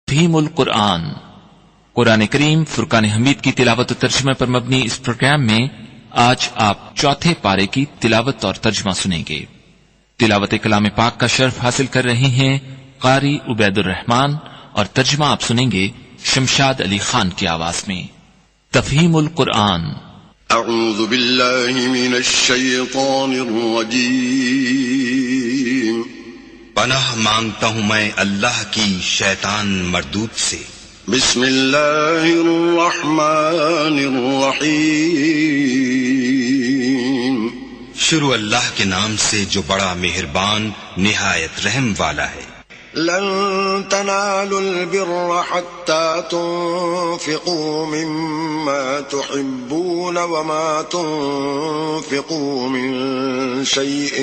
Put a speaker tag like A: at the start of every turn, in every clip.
A: تفہیم القرآن، قرآن کریم فرقان حمید کی تلاوت و ترجمہ پر مبنی اس پروگرام میں آج آپ چوتھے پارے کی تلاوت اور ترجمہ سنیں گے۔ تلاوت کلام پاک کا شرف حاصل کر رہے ہیں قاری عبید الرحمان، اور ترجمہ آپ سنیں گے شمشاد علی خان کی آواز میں۔ تفہیم القرآن۔
B: اعوذ باللہ من الشیطان الرجیم۔
C: پناہ مانگتا ہوں میں اللہ کی شیطان مردود سے۔
B: بسم اللہ الرحمن الرحیم۔
C: شروع اللہ کے نام سے جو بڑا مہربان نہایت رحم والا ہے۔
B: لن تنالوا البر حتى تنفقوا مما تحبون وما تنفقوا من شيء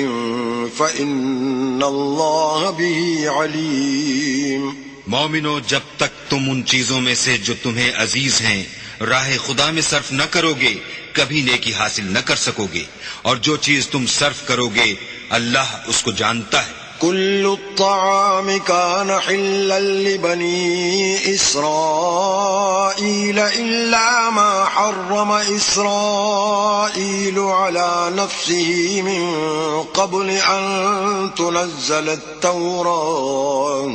B: فإن الله به عليم۔
C: مومنو، جب تک تم ان چیزوں میں سے جو تمہیں عزیز ہیں راہ خدا میں صرف نہ کرو گے کبھی نیکی حاصل نہ کر سکو گے، اور جو چیز تم صرف کرو گے اللہ اس کو جانتا ہے۔
B: كل الطعام كان حلا لبني إسرائيل إلا ما حرم إسرائيل على نفسه من قبل أن تنزل التوراة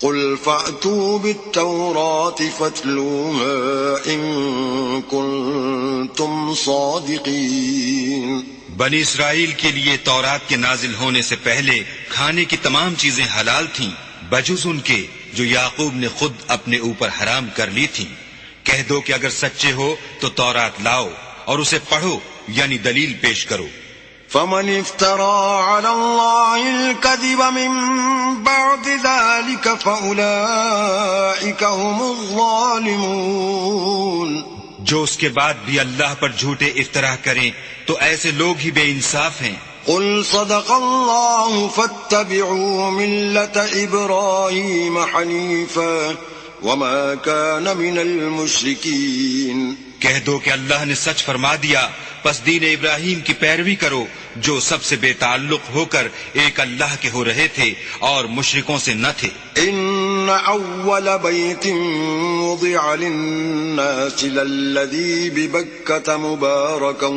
B: قل فأتوا بالتوراة فاتلوها إن كنتم صادقين۔
C: بنی اسرائیل کے لیے تورات کے نازل ہونے سے پہلے کھانے کی تمام چیزیں حلال تھیں بجز ان کے جو یعقوب نے خود اپنے اوپر حرام کر لی تھیں۔ کہہ دو کہ اگر سچے ہو تو تورات لاؤ اور اسے پڑھو، یعنی دلیل پیش کرو۔
B: فمن افترى على الله الكذب من بعد ذلك فأولئك هم الظالمون۔
C: جو اس کے بعد بھی اللہ پر جھوٹے افطرا کریں تو ایسے لوگ ہی بے انصاف ہیں۔
B: قل صدق اللہ فاتبعوا ملة ابراہیم حنیفا وما كان من المشرکین۔
C: کہہ دو کہ اللہ نے سچ فرما دیا، پس دین ابراہیم کی پیروی کرو جو سب سے بے تعلق ہو کر ایک اللہ کے ہو رہے تھے اور مشرکوں سے نہ تھے۔
B: ان اول بیت وضع للناس للذی ببکۃ مبارکا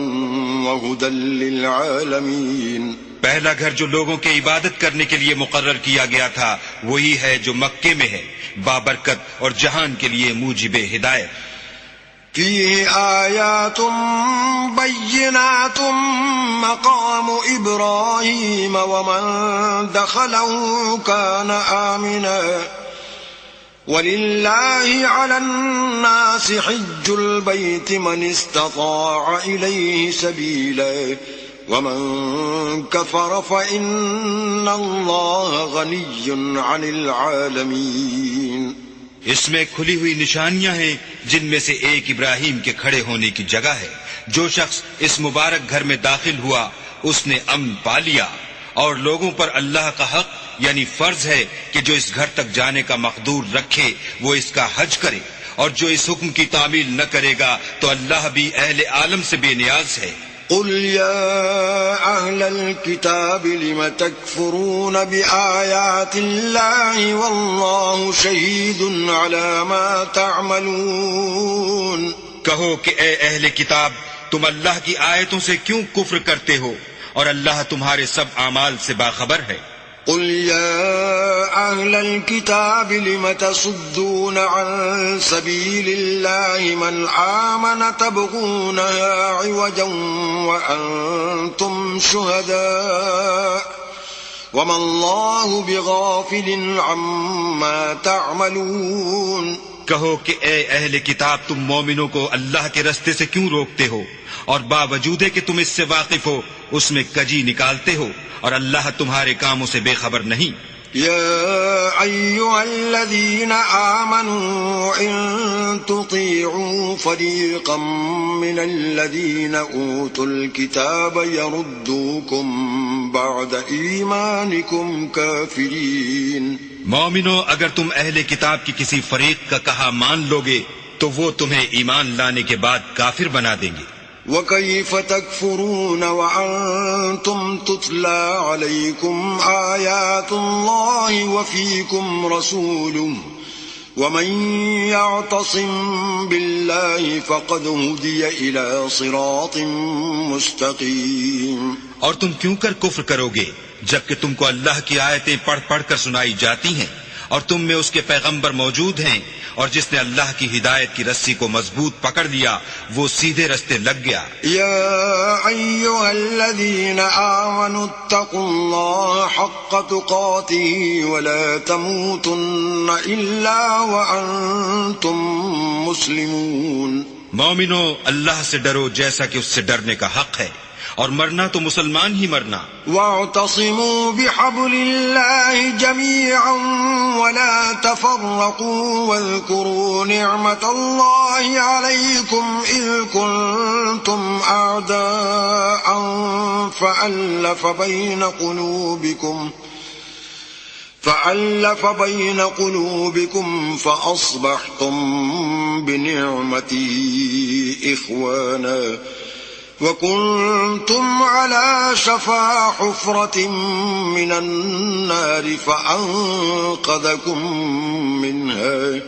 B: وہدی للعالمین۔
C: پہلا گھر جو لوگوں کے عبادت کرنے کے لیے مقرر کیا گیا تھا وہی ہے جو مکے میں ہے، بابرکت اور جہان کے لیے موجب ہدایت۔
B: فيه آيات بينات مقام إبراهيم ومن دخله كان آمنا ولله على الناس حج البيت من استطاع إليه سبيلا ومن كفر فإن الله غني عن العالمين۔
C: اس میں کھلی ہوئی نشانیاں ہیں جن میں سے ایک ابراہیم کے کھڑے ہونے کی جگہ ہے۔ جو شخص اس مبارک گھر میں داخل ہوا اس نے امن پا لیا، اور لوگوں پر اللہ کا حق یعنی فرض ہے کہ جو اس گھر تک جانے کا مقدور رکھے وہ اس کا حج کرے، اور جو اس حکم کی تعمیل نہ کرے گا تو اللہ بھی اہل عالم سے بے نیاز ہے۔
B: قل يا أهل الكتاب لم تكفرون بآيات الله والله شهيد على ما تعملون۔
C: کہو کہ اے اہل کتاب، تم اللہ کی آیتوں سے کیوں کفر کرتے ہو اور اللہ تمہارے سب اعمال سے باخبر ہے۔
B: قل يا أهل الكتاب لم تصدون عن سبيل الله من آمن تبغونها عوجا وأنتم شهداء وما الله بغافل عما تعملون۔
C: کہو کہ اے اہل کتاب، تم مومنوں کو اللہ کے رستے سے کیوں روکتے ہو اور باوجود کہ تم اس سے واقف ہو اس میں کجی نکالتے ہو، اور اللہ تمہارے کاموں سے بے خبر نہیں۔
B: يا أيها الذين آمنوا إن تطيعوا فريقا من الذين أوتوا الكتاب يردوكم بعد إيمانكم كافرين۔
C: مومنو، اگر تم اہل کتاب کی کسی فریق کا کہا مان لوگے تو وہ تمہیں ایمان لانے کے بعد کافر بنا دیں گے۔
B: وكيف تكفرون وأنتم تتلى عليكم آيات الله وفيكم رسوله ومن يعتصم بالله فقد هدي إلى صراط مستقيم.
C: اور تم کیوں کر کفر کرو گے جبکہ تم کو اللہ کی آیتیں پڑھ پڑھ کر سنائی جاتی ہیں اور تم میں اس کے پیغمبر موجود ہیں، اور جس نے اللہ کی ہدایت کی رسی کو مضبوط پکڑ لیا وہ سیدھے رستے لگ گیا.
B: يا أيها الذين آمنوا اتقوا الله حق تقاته ولا تموتن إلا وأنتم مسلمون.
C: مومنو، اللہ سے ڈرو جیسا کہ اس سے ڈرنے کا حق ہے، اور مرنا تو مسلمان ہی مرنا.
B: واعتصموا بحبل الله جميعا ولا تفرقوا واذكروا نعمة الله عليكم إذ كنتم أعداء فألف بين قلوبكم فأصبحتم بنعمته إخوانا وكنتم على شفا حفرة من النار فأنقذكم منها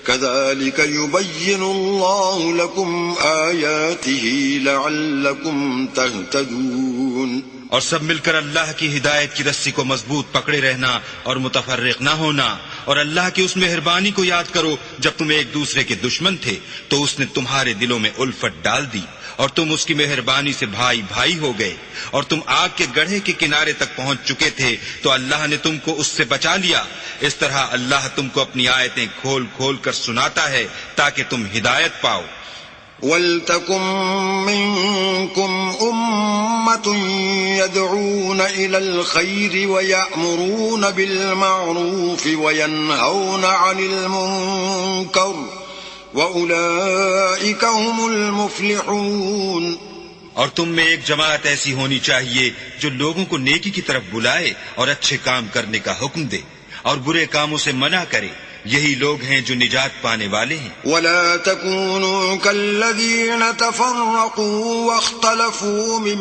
B: كذلك يبين الله لكم آياته لعلكم تهتدون.
C: اور سب مل کر اللہ کی ہدایت کی رسی کو مضبوط پکڑے رہنا اور متفرق نہ ہونا، اور اللہ کی اس مہربانی کو یاد کرو جب تم ایک دوسرے کے دشمن تھے تو اس نے تمہارے دلوں میں الفت ڈال دی اور تم اس کی مہربانی سے بھائی بھائی ہو گئے، اور تم آگ کے گڑھے کے کنارے تک پہنچ چکے تھے تو اللہ نے تم کو اس سے بچا لیا. اس طرح اللہ تم کو اپنی آیتیں کھول کھول کر سناتا ہے تاکہ تم ہدایت پاؤ.
B: وَلْتَكُن مِّنكُمْ أُمَّةٌ يَدْعُونَ إِلَى الْخَيْرِ وَيَأْمُرُونَ بِالْمَعْرُوفِ وَيَنْهَوْنَ عَنِ الْمُنكَرِ وَأُولَئِكَ هُمُ الْمُفْلِحُونَ.
C: اور تم میں ایک جماعت ایسی ہونی چاہیے جو لوگوں کو نیکی کی طرف بلائے اور اچھے کام کرنے کا حکم دے اور برے کاموں سے منع کرے، یہی لوگ ہیں جو نجات پانے والے ہیں.
B: ولا تكونوا كالذين تفرقوا واختلفوا من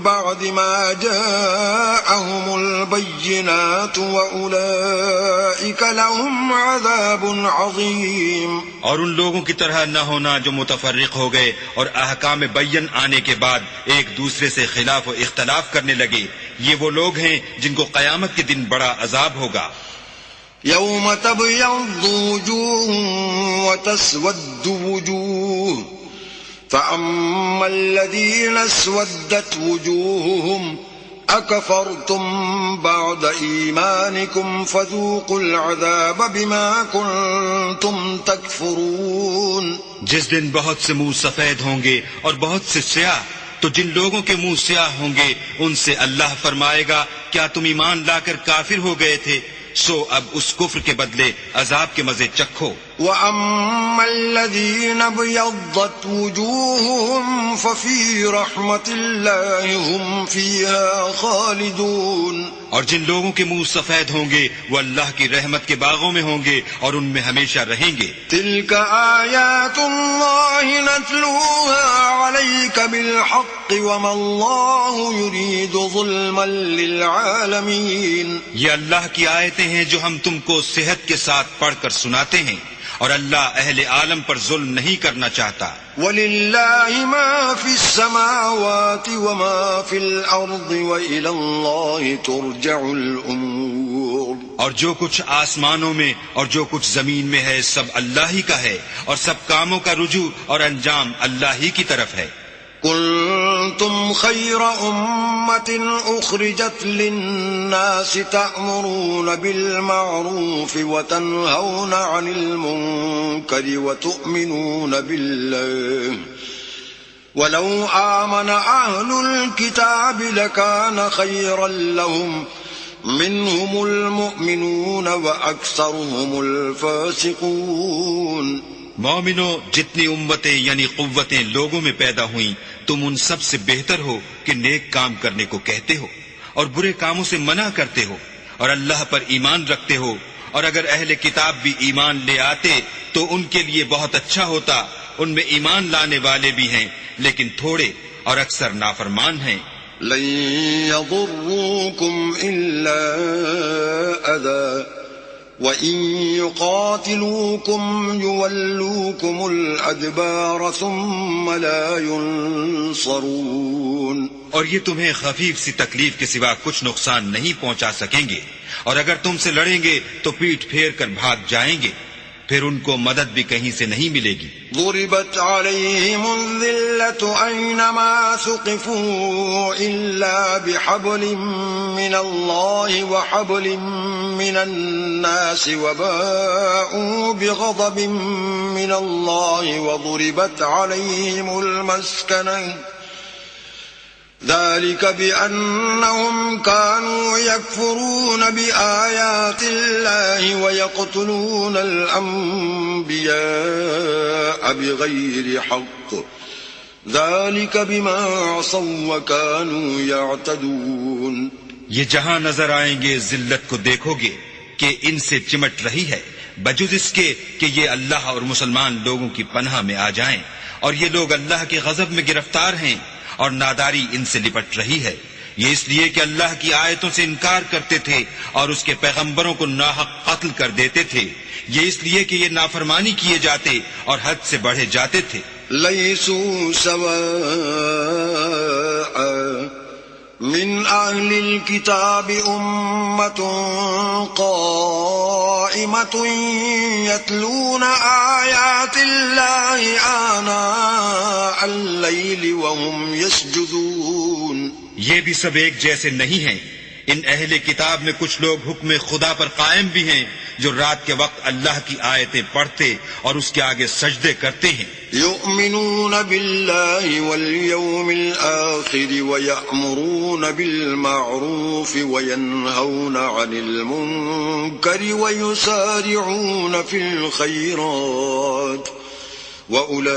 B: بعد ما جاءهم البينات وأولئك لهم عذاب عظيم.
C: اور ان لوگوں کی طرح نہ ہونا جو متفرق ہو گئے اور احکام بین آنے کے بعد ایک دوسرے سے خلاف و اختلاف کرنے لگے، یہ وہ لوگ ہیں جن کو قیامت کے دن بڑا عذاب ہوگا.
B: يوم تبيض وجوه وتسود وجوه فأما الذين اسودت وجوههم أكفرتم بعد إيمانكم فذوقوا العذاب بما كنتم تكفرون.
C: جس دن بہت سے منہ سفید ہوں گے اور بہت سے سیاہ، تو جن لوگوں کے منہ سیاہ ہوں گے ان سے اللہ فرمائے گا کیا تم ایمان لا کر کافر ہو گئے تھے؟ سو اب اس کفر کے بدلے عذاب کے مزے چکھو.
B: وَأَمَّا الَّذِينَ ابْيَضَّتْ وُجُوهُهُمْ فَفِي رَحْمَةِ اللَّهِ هُمْ فِيهَا خَالِدُونَ.
C: اور جن لوگوں کے منہ سفید ہوں گے وہ اللہ کی رحمت کے باغوں میں ہوں گے اور ان میں ہمیشہ رہیں گے.
B: تِلْكَ آيَاتُ اللَّهِ نَتْلُوهَا عَلَيْكَ بِالْحَقِّ وَمَا اللَّهُ يُرِيدُ ظُلْمًا لِلْعَالَمِينَ.
C: یہ اللہ کی آیتیں ہیں جو ہم تم کو صحت کے ساتھ پڑھ کر سناتے ہیں، اور اللہ اہل عالم پر ظلم نہیں کرنا چاہتا.
B: وَلِلَّهِ مَا فِي السَّمَاوَاتِ وَمَا فِي الْأَرْضِ وَإِلَى اللَّهِ تُرْجَعُ الْأُمُورُ.
C: اور جو کچھ آسمانوں میں اور جو کچھ زمین میں ہے سب اللہ ہی کا ہے، اور سب کاموں کا رجوع اور انجام اللہ ہی کی طرف ہے.
B: كنتم خير أمة أخرجت للناس تأمرون بالمعروف وتنهون عن المنكر وتؤمنون بالله ولو آمن أهل الكتاب لكان خيرا لهم منهم المؤمنون وأكثرهم الفاسقون.
C: مومنو، جتنی امتیں یعنی قوتیں لوگوں میں پیدا ہوئیں تم ان سب سے بہتر ہو کہ نیک کام کرنے کو کہتے ہو اور برے کاموں سے منع کرتے ہو اور اللہ پر ایمان رکھتے ہو. اور اگر اہل کتاب بھی ایمان لے آتے تو ان کے لیے بہت اچھا ہوتا، ان میں ایمان لانے والے بھی ہیں لیکن تھوڑے اور اکثر نافرمان ہیں.
B: لن يضروكم إلا أذى وإن يقاتلوكم يولوكم الأدبار ثم لا ينصرون.
C: اور یہ تمہیں خفیف سی تکلیف کے سوا کچھ نقصان نہیں پہنچا سکیں گے، اور اگر تم سے لڑیں گے تو پیٹھ پھیر کر بھاگ جائیں گے، پھر ان کو مدد بھی کہیں سے نہیں ملے گی.
B: ضربت عليهم الذلة أينما ثقفوا إلا بحبل من الله وحبل من الناس وباءوا بغضب من الله وضربت عليهم المسكنة ذلك بأنهم كانوا يكفرون بآيات الله ويقتلون الأنبياء بغير حق ذلك بما عصوا وكانوا يعتدون.
C: یہ جہاں نظر آئیں گے ذلت کو دیکھو گے کہ ان سے چمٹ رہی ہے بجز اس کے کہ یہ اللہ اور مسلمان لوگوں کی پناہ میں آ جائیں، اور یہ لوگ اللہ کے غضب میں گرفتار ہیں اور ناداری ان سے لپٹ رہی ہے. یہ اس لیے کہ اللہ کی آیتوں سے انکار کرتے تھے اور اس کے پیغمبروں کو ناحق قتل کر دیتے تھے. یہ اس لیے کہ یہ نافرمانی کیے جاتے اور حد سے بڑھے جاتے تھے.
B: ليسوا سواء من أهل الكتاب أمة قائمة يتلون آيات الله آناء الليل وهم يسجدون.
C: یہ بھی سب ایک جیسے نہیں ہیں. ان اہل کتاب میں کچھ لوگ حکم خدا پر قائم بھی ہیں جو رات کے وقت اللہ کی آیتیں پڑھتے اور اس کے آگے سجدے کرتے ہیں.
B: يؤمنون بالله واليوم الآخر ويأمرون بالمعروف وينهون عن المنكر ويسارعون في الخيرات وأولئك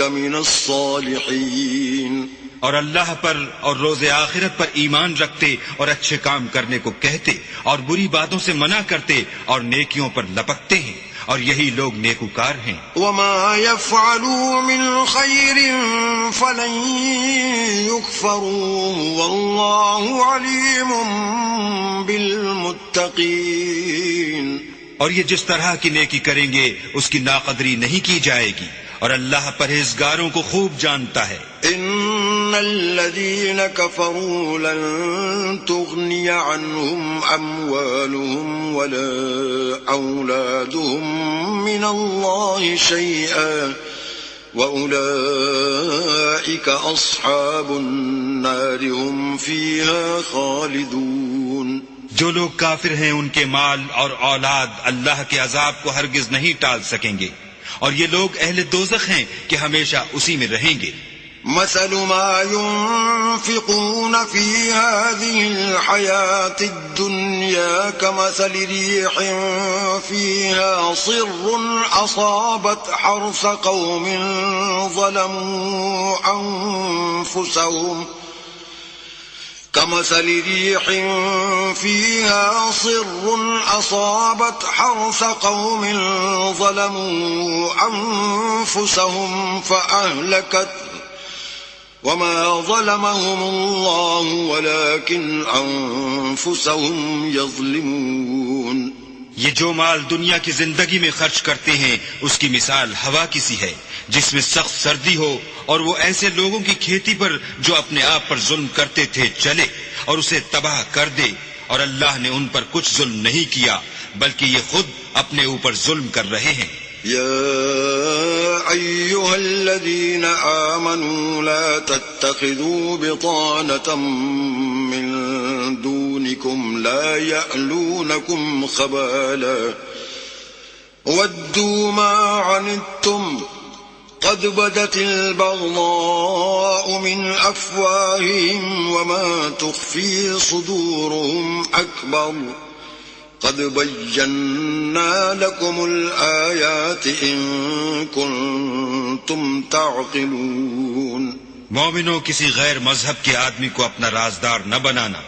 B: من الصالحين.
C: اور اللہ پر اور روز آخرت پر ایمان رکھتے اور اچھے کام کرنے کو کہتے اور بری باتوں سے منع کرتے اور نیکیوں پر لپکتے ہیں، اور یہی لوگ نیکوکار ہیں.
B: وما يفعلوا من خير فلن يكفروه والله عليم بالمتقين.
C: اور یہ جس طرح کی نیکی کریں گے اس کی ناقدری نہیں کی جائے گی، اور اللہ پرہیزگاروں کو خوب جانتا ہے.
B: ان الذين كفروا لن تغني عنهم اموالهم ولا اولادهم من الله شيئا واولئك اصحاب النار هم فيها خالدون.
C: جو لوگ کافر ہیں ان کے مال اور اولاد اللہ کے عذاب کو ہرگز نہیں ٹال سکیں گے، اور یہ لوگ اہل دوزخ ہیں کہ ہمیشہ اسی میں رہیں گے.
B: مثل ما ينفقون في هذه الحياة الدنيا كمثل ريح فيها صر أصابت حرث قوم ظلموا أنفسهم كمثل ريح فيها صر أصابت حرث قوم ظلموا أنفسهم فأهلكت وما ظلمهم الله ولكن أنفسهم يظلمون.
C: یہ جو مال دنیا کی زندگی میں خرچ کرتے ہیں اس کی مثال ہوا کی سی ہے جس میں سخت سردی ہو اور وہ ایسے لوگوں کی کھیتی پر جو اپنے آپ پر ظلم کرتے تھے چلے اور اسے تباہ کر دے، اور اللہ نے ان پر کچھ ظلم نہیں کیا بلکہ یہ خود اپنے اوپر ظلم کر رہے ہیں.
B: يا أيها الذين آمنوا لا تتخذوا بطانة من دونكم لا يألونكم خبالا ودوا ما عنتم قد بدت البغضاء من أفواههم وما تخفي صدورهم أكبر قد بينا لكم الآيات إن كنتم تعقلون.
C: مومنوں، کسی غیر مذہب کے آدمی کو اپنا رازدار نہ بنانا.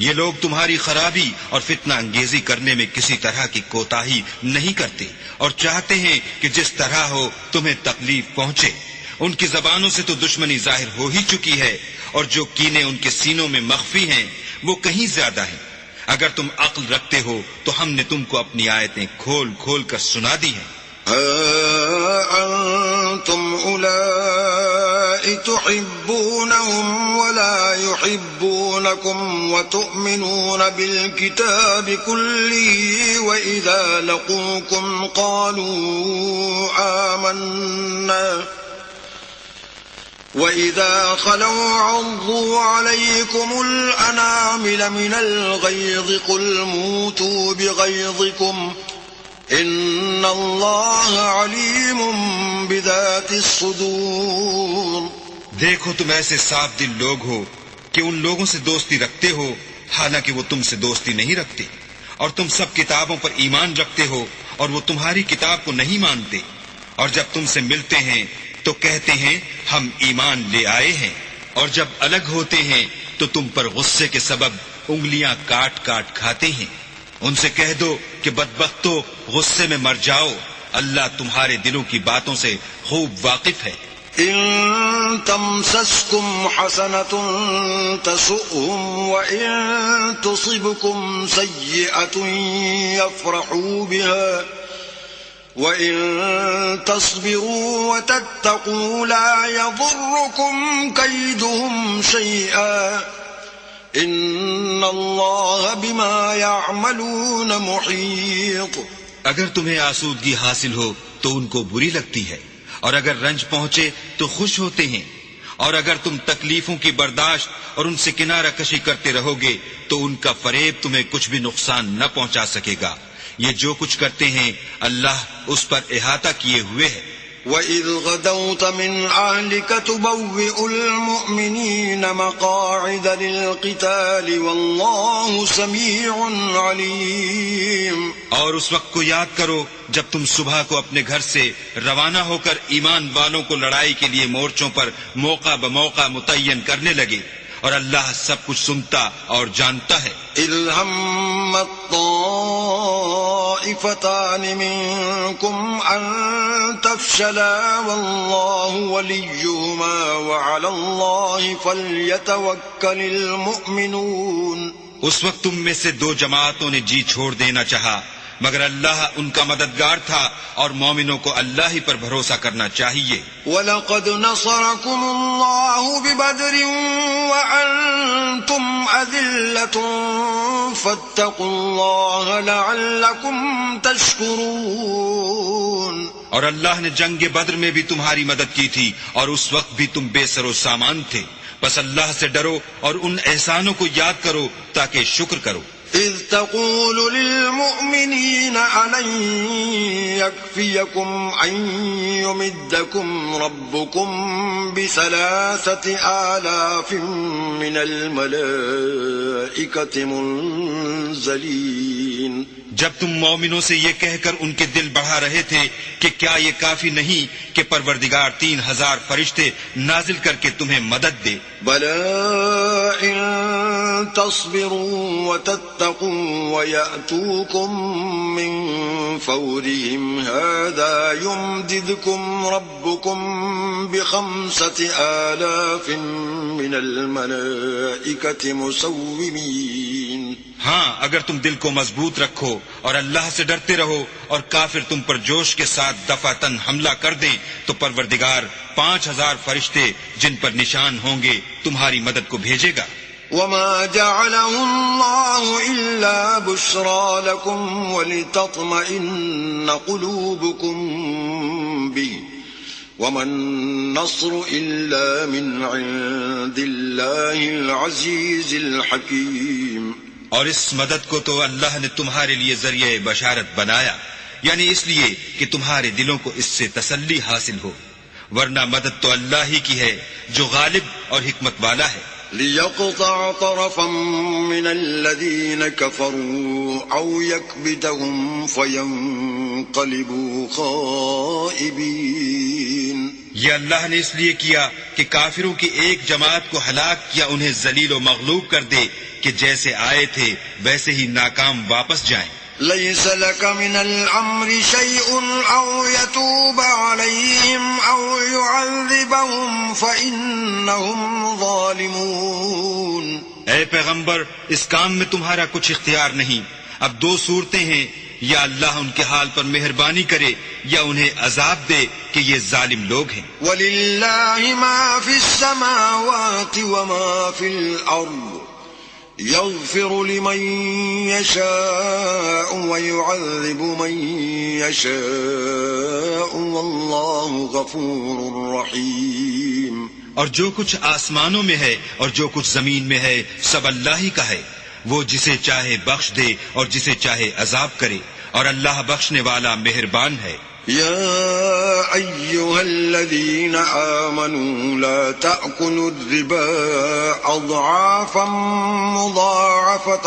C: یہ لوگ تمہاری خرابی اور فتنہ انگیزی کرنے میں کسی طرح کی کوتاہی نہیں کرتے اور چاہتے ہیں کہ جس طرح ہو تمہیں تکلیف پہنچے. ان کی زبانوں سے تو دشمنی ظاہر ہو ہی چکی ہے اور جو کینے ان کے سینوں میں مخفی ہیں وہ کہیں زیادہ ہیں. اگر تم عقل رکھتے ہو تو ہم نے تم کو اپنی آیتیں کھول کھول کر سنا دی ہیں.
B: أنتم أولئك تحبونهم ولا يحبونكم وتؤمنون بالكتاب كله وإذا لقوكم قالوا آمنا وإذا خلوا عضوا عليكم الأنامل من الغيظ قل موتوا بغيظكم ان اللہ علیم بذات الصدور.
C: دیکھو تم ایسے صاف دل لوگ ہو کہ ان لوگوں سے دوستی رکھتے ہو حالانکہ وہ تم سے دوستی نہیں رکھتے اور تم سب کتابوں پر ایمان رکھتے ہو اور وہ تمہاری کتاب کو نہیں مانتے اور جب تم سے ملتے ہیں تو کہتے ہیں ہم ایمان لے آئے ہیں اور جب الگ ہوتے ہیں تو تم پر غصے کے سبب انگلیاں کاٹ کاٹ کھاتے ہیں. ان سے کہہ دو کہ بدبختو غصے میں مر جاؤ اللہ تمہارے دلوں کی باتوں سے خوب واقف ہے.
B: ان تمسسكم حسنة تسؤهم وان تصبكم سيئة يفرحوا بها وان تصبروا وتتقوا لا يضركم كيدهم شيئا ان اللہ بما يعملون محیط.
C: اگر تمہیں آسودگی حاصل ہو تو ان کو بری لگتی ہے اور اگر رنج پہنچے تو خوش ہوتے ہیں اور اگر تم تکلیفوں کی برداشت اور ان سے کنارہ کشی کرتے رہو گے تو ان کا فریب تمہیں کچھ بھی نقصان نہ پہنچا سکے گا. یہ جو کچھ کرتے ہیں اللہ اس پر احاطہ کیے ہوئے ہے.
B: وَإِذْ غَدَوْتَ مِنْ أَهْلِكَ تُبَوِّئُ الْمُؤْمِنِينَ مَقَاعِدَ لِلْقِتَالِ وَاللَّهُ سَمِيعٌ عَلِيمٌ.
C: اور اس وقت کو یاد کرو جب تم صبح کو اپنے گھر سے روانہ ہو کر ایمان والوں کو لڑائی کے لیے مورچوں پر موقع بموقع متعین کرنے لگے اور اللہ سب کچھ سنتا اور جانتا ہے.
B: إِذْ هَمَّتْ طَائِفَتَانِ مِنكُمْ أَن تَفْشَلَا وَاللَّهُ وَلِيُّهُمَا وَعَلَى اللَّهِ فَلْيَتَوَكَّلِ الْمُؤْمِنُونَ.
C: اس وقت تم میں سے دو جماعتوں نے جی چھوڑ دینا چاہا مگر اللہ ان کا مددگار تھا اور مومنوں کو اللہ ہی پر بھروسہ کرنا چاہیے.
B: وَلَقَدْ نَصَرَكُمُ اللَّهُ بِبَدْرٍ وَأَنْتُمْ أَذِلَّةٌ فَاتَّقُوا اللَّهَ لَعَلَّكُمْ تَشْكُرُونَ.
C: اور اللہ نے جنگ بدر میں بھی تمہاری مدد کی تھی اور اس وقت بھی تم بے سر و سامان تھے. بس اللہ سے ڈرو اور ان احسانوں کو یاد کرو تاکہ شکر کرو.
B: إذ تقول للمؤمنين ألن يكفيكم أن يمدكم ربكم ب3,000 من الملائكة منزلين.
C: جب تم مومنوں سے یہ کہہ کر ان کے دل بڑھا رہے تھے کہ کیا یہ کافی نہیں کہ پروردگار 3,000 فرشتے نازل کر کے تمہیں مدد دے.
B: بَلَا إِن تَصْبِرُوا وَتَتَّقُوا وَيَأْتُوكُم مِّن فَوْرِهِمْ هَٰذَا يُمْدِدْكُمْ رَبُّكُم ب5,000 من الملائكة مسومين.
C: ہاں اگر تم دل کو مضبوط رکھو اور اللہ سے ڈرتے رہو اور کافر تم پر جوش کے ساتھ دفعتاً حملہ کر دیں تو پروردگار 5,000 فرشتے جن پر نشان ہوں گے تمہاری مدد کو بھیجے گا.
B: وما جعله الله إلا بشرى لكم ولتطمئن قلوبكم به وما النصر إلا من عند الله العزيز الحكيم.
C: اور اس مدد کو تو اللہ نے تمہارے لیے ذریعہ بشارت بنایا یعنی اس لیے کہ تمہارے دلوں کو اس سے تسلی حاصل ہو ورنہ مدد تو اللہ ہی کی ہے جو غالب اور حکمت والا ہے.
B: ليقطع طرفا من الذين كفروا أو يكبتهم فينقلبوا خائبين.
C: یہ اللہ نے اس لیے کیا کہ کافروں کی ایک جماعت کو ہلاک یا انہیں ذلیل و مغلوب کر دے کہ جیسے آئے تھے ویسے ہی ناکام واپس جائیں.
B: ليس لك من الأمر شيء أو يتوب عليهم أو يعذبهم فإنهم ظالمون.
C: اے پیغمبر اس کام میں تمہارا کچھ اختیار نہیں. اب دو صورتیں ہیں، یا اللہ ان کے حال پر مہربانی کرے یا انہیں عذاب دے کہ یہ ظالم لوگ ہیں.
B: وَلِلَّهِ مَا فِي السَّمَاوَاتِ وَمَا فِي الْأَرْضِ يَغْفِرُ لِمَن يَشَاءُ وَيُعَذِّبُ مَن يَشَاءُ وَاللَّهُ غَفُورٌ رَّحِيمٌ.
C: اور جو کچھ آسمانوں میں ہے اور جو کچھ زمین میں ہے سب اللہ ہی کا ہے. وہ جسے چاہے بخش دے اور جسے چاہے عذاب کرے، اور اللہ بخشنے والا مہربان ہے.
B: يا أيها الذين آمنوا لا تأكلوا الربا أضعافا مضاعفة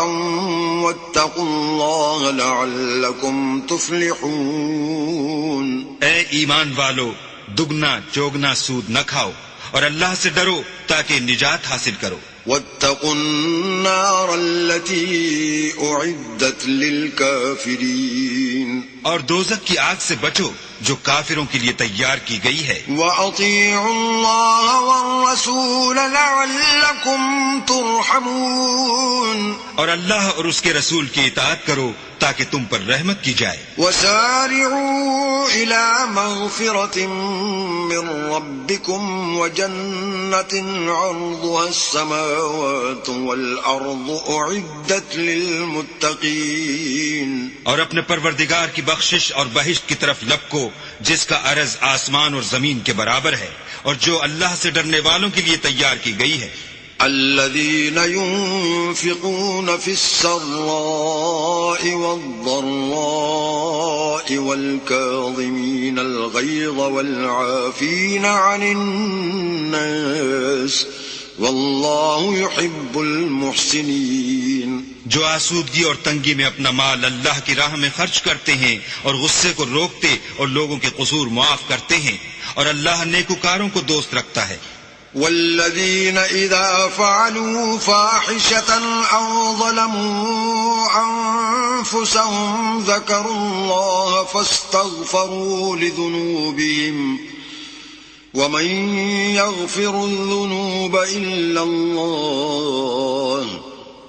B: واتقوا الله لعلكم تفلحون.
C: اے ایمان والو، دگنا چوگنا سود نہ کھاؤ اور اللہ سے ڈرو تاکہ نجات حاصل کرو.
B: واتقوا النار التي أعدت للكافرين.
C: اور دوزخ کی آگ سے بچو جو کافروں کے لیے تیار کی گئی ہے.
B: وَأَطِيعُوا اللَّهَ وَالرَّسُولَ لَعَلَّكُمْ تُرْحَمُونَ.
C: اور اللہ اور اس کے رسول کی اطاعت کرو تاکہ تم پر رحمت کی جائے.
B: وَسَارِعُوا إِلَى مَغْفِرَةٍ مِّن رَّبِّكُمْ وَجَنَّةٍ عَرْضُهَا السَّمَاوَاتُ وَالْأَرْضُ أُعِدَّتْ لِلْمُتَّقِينَ.
C: اور اپنے پروردگار کی بخشش اور بہشت کی طرف لپکو جس کا عرض آسمان اور زمین کے برابر ہے اور جو اللہ سے ڈرنے والوں کے لیے تیار کی گئی ہے.
B: الذين ينفقون في السراء والضراء والكاظمين الغيظ والعافين عن الناس والله يحب المحسنين.
C: جو آسودگی اور تنگی میں اپنا مال اللہ کی راہ میں خرچ کرتے ہیں اور غصے کو روکتے اور لوگوں کے قصور معاف کرتے ہیں، اور اللہ نیکوکاروں کو دوست رکھتا ہے.
B: والذين إذا فعلوا فاحشة أو ظلموا أنفسهم ذكروا الله فاستغفروا لذنوبهم ومن يغفر الذنوب إلا الله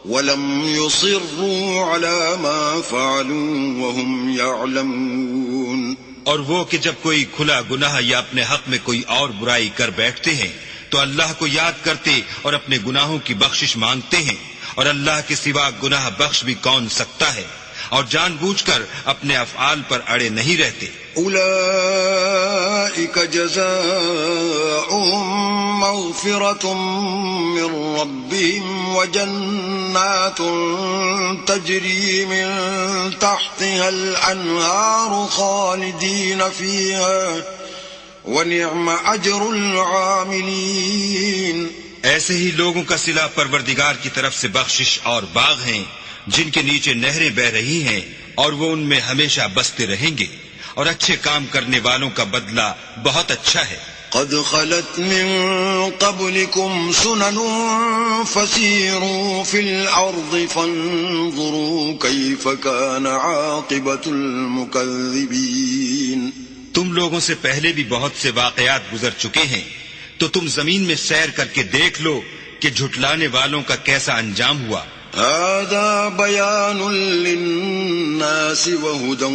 B: ولم يصروا على ما فعلوا وهم يعلمون.
C: اور وہ کہ جب کوئی کھلا گناہ یا اپنے حق میں کوئی اور برائی کر بیٹھتے ہیں تو اللہ کو یاد کرتے اور اپنے گناہوں کی بخشش مانگتے ہیں، اور اللہ کے سوا گناہ بخش بھی کون سکتا ہے، اور جان بوجھ کر اپنے افعال پر اڑے نہیں رہتے.
B: أولئك جزاؤهم مغفرة من ربهم وجنات تجري من تحتها الأنهار خالدين فيها وَنِعْمَ أَجْرُ الْعَامِلِينَ.
C: ایسے ہی لوگوں کا صلہ پروردگار کی طرف سے بخشش اور باغ ہیں جن کے نیچے نہریں بہ رہی ہیں، اور وہ ان میں ہمیشہ بستے رہیں گے، اور اچھے کام کرنے والوں کا بدلہ بہت اچھا ہے.
B: قد خلت من قبلكم سنن فسيروا في الأرض فانظروا كيف كان عاقبة المكذبين.
C: تم لوگوں سے پہلے بھی بہت سے واقعات گزر چکے ہیں، تو تم زمین میں سیر کر کے دیکھ لو کہ جھٹلانے والوں کا کیسا انجام ہوا.
B: هذا بيان للناس وهدى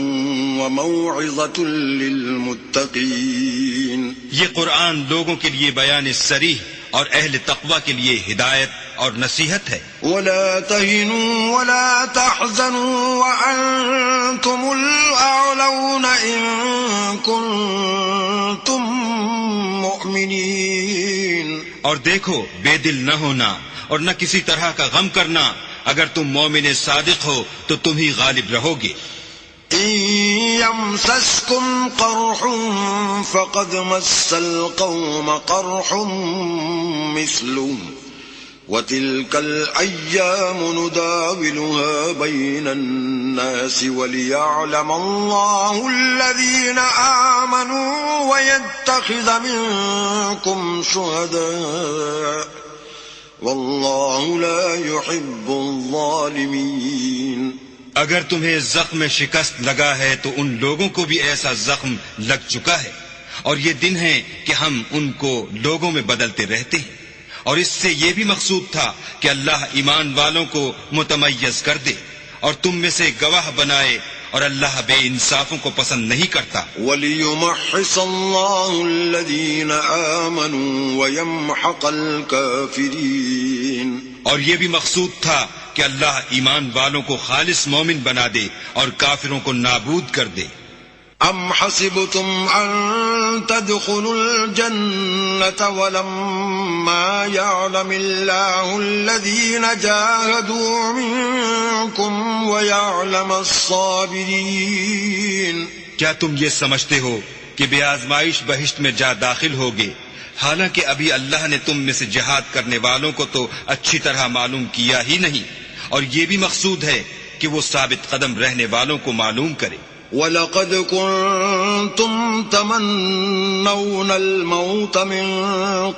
B: وموعظة للمتقين.
C: یہ قرآن لوگوں کے لیے بیان صریح اور اہل تقوی کے لیے ہدایت اور نصیحت ہے.
B: ولا تهنوا ولا تحزنوا وأنتم الأعلون إن كنتم مؤمنين.
C: اور دیکھو بے دل نہ ہونا اور نہ کسی طرح کا غم کرنا، اگر تم مومن صادق ہو تو تم ہی غالب رہو گے.
B: إن يمسسكم قرح فقد مس القوم قرح مثله وتلك الأيام نداولها بين الناس وليعلم الله الذين آمنوا ويتخذ منكم شهداء والله لا يحب الظالمين.
C: اگر تمہیں زخم شکست لگا ہے تو ان لوگوں کو بھی ایسا زخم لگ چکا ہے، اور یہ دن ہے کہ ہم ان کو لوگوں میں بدلتے رہتے ہیں، اور اس سے یہ بھی مقصود تھا کہ اللہ ایمان والوں کو متمیز کر دے اور تم میں سے گواہ بنائے، اور اللہ بے انصافوں کو پسند نہیں کرتا.
B: وَلِيُمَحِّصَ اللَّهُ الَّذِينَ آمَنُوا وَيَمْحَقَ الْكَافِرِينَ.
C: اور یہ بھی مقصود تھا کہ اللہ ایمان والوں کو خالص مومن بنا دے اور کافروں کو نابود کر دے.
B: أَمْ حَسِبْتُمْ أَن تَدْخُلُوا الْجَنَّةَ وَلَمَّا يَعْلَمِ اللَّهُ الَّذِينَ جَاهَدُوا مِنكُمْ وَيَعْلَمَ الصَّابِرِينَ.
C: کیا تم یہ سمجھتے ہو کہ بے آزمائش بہشت میں جا داخل ہوگے، حالانکہ ابھی اللہ نے تم میں سے جہاد کرنے والوں کو تو اچھی طرح معلوم کیا ہی نہیں، اور یہ بھی مقصود ہے کہ وہ ثابت قدم رہنے والوں کو معلوم کرے.
B: وَلَقَدْ كُنْتُمْ تَمَنَّوْنَ الْمَوْتَ مِنْ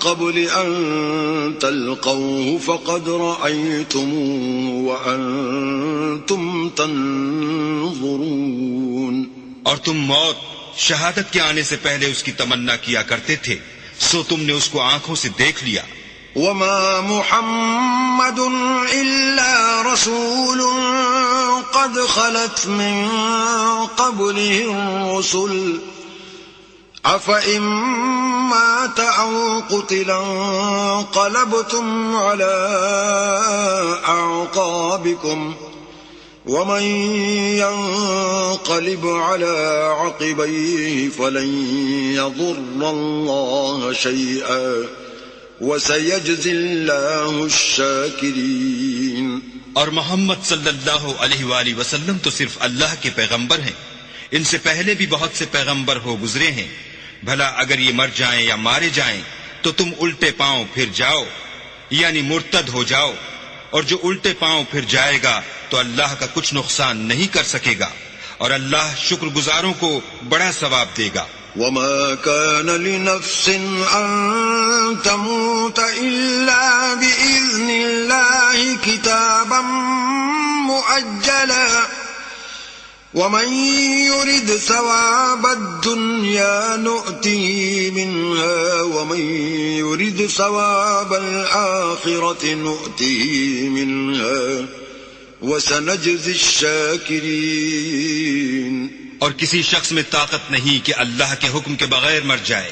B: قَبْلِ أَنْ تَلْقَوْهُ فَقَدْ رَأَيْتُمُوهُ وَأَنْتُمْ تَنْظُرُونَ.
C: اور تم موت شہادت کے آنے سے پہلے اس کی تمنا کیا کرتے تھے، سو تم نے اس کو آنکھوں سے دیکھ لیا.
B: وَمَا مُحَمَّدٌ إِلَّا رَسُولٌ قَدْ خَلَتْ مِن قَبْلِهِ الرُّسُلُ أَفَإِن مَّاتَ أَوْ قُتِلَ انقَلَبْتُمْ عَلَىٰ أَعْقَابِكُمْ وَمَن يَنقَلِبْ عَلَىٰ عَقِبَيْهِ فَلَن يَضُرَّ اللَّهَ شَيْئًا وَسَيَجْزِي اللَّهُ الشَّاكِرِينَ.
C: اور محمد صلی اللہ علیہ وآلہ وسلم تو صرف اللہ کے پیغمبر ہیں، ان سے پہلے بھی بہت سے پیغمبر ہو گزرے ہیں. بھلا اگر یہ مر جائیں یا مارے جائیں تو تم الٹے پاؤں پھر جاؤ، یعنی مرتد ہو جاؤ، اور جو الٹے پاؤں پھر جائے گا تو اللہ کا کچھ نقصان نہیں کر سکے گا، اور اللہ شکر گزاروں کو بڑا ثواب دے گا.
B: وَمَا كَانَ لِنَفْسٍ أَن تَمُوتَ إِلَّا بِإِذْنِ اللَّهِ كِتَابًا مُؤَجَّلًا وَمَن يُرِدْ ثَوَابَ الدُّنْيَا نُؤْتِهِ مِنْهَا وَمَن يُرِدْ ثَوَابَ الْآخِرَةِ نُؤْتِهِ مِنْهَا وَسَنَجْزِي الشَّاكِرِينَ.
C: اور کسی شخص میں طاقت نہیں کہ اللہ کے حکم کے بغیر مر جائے،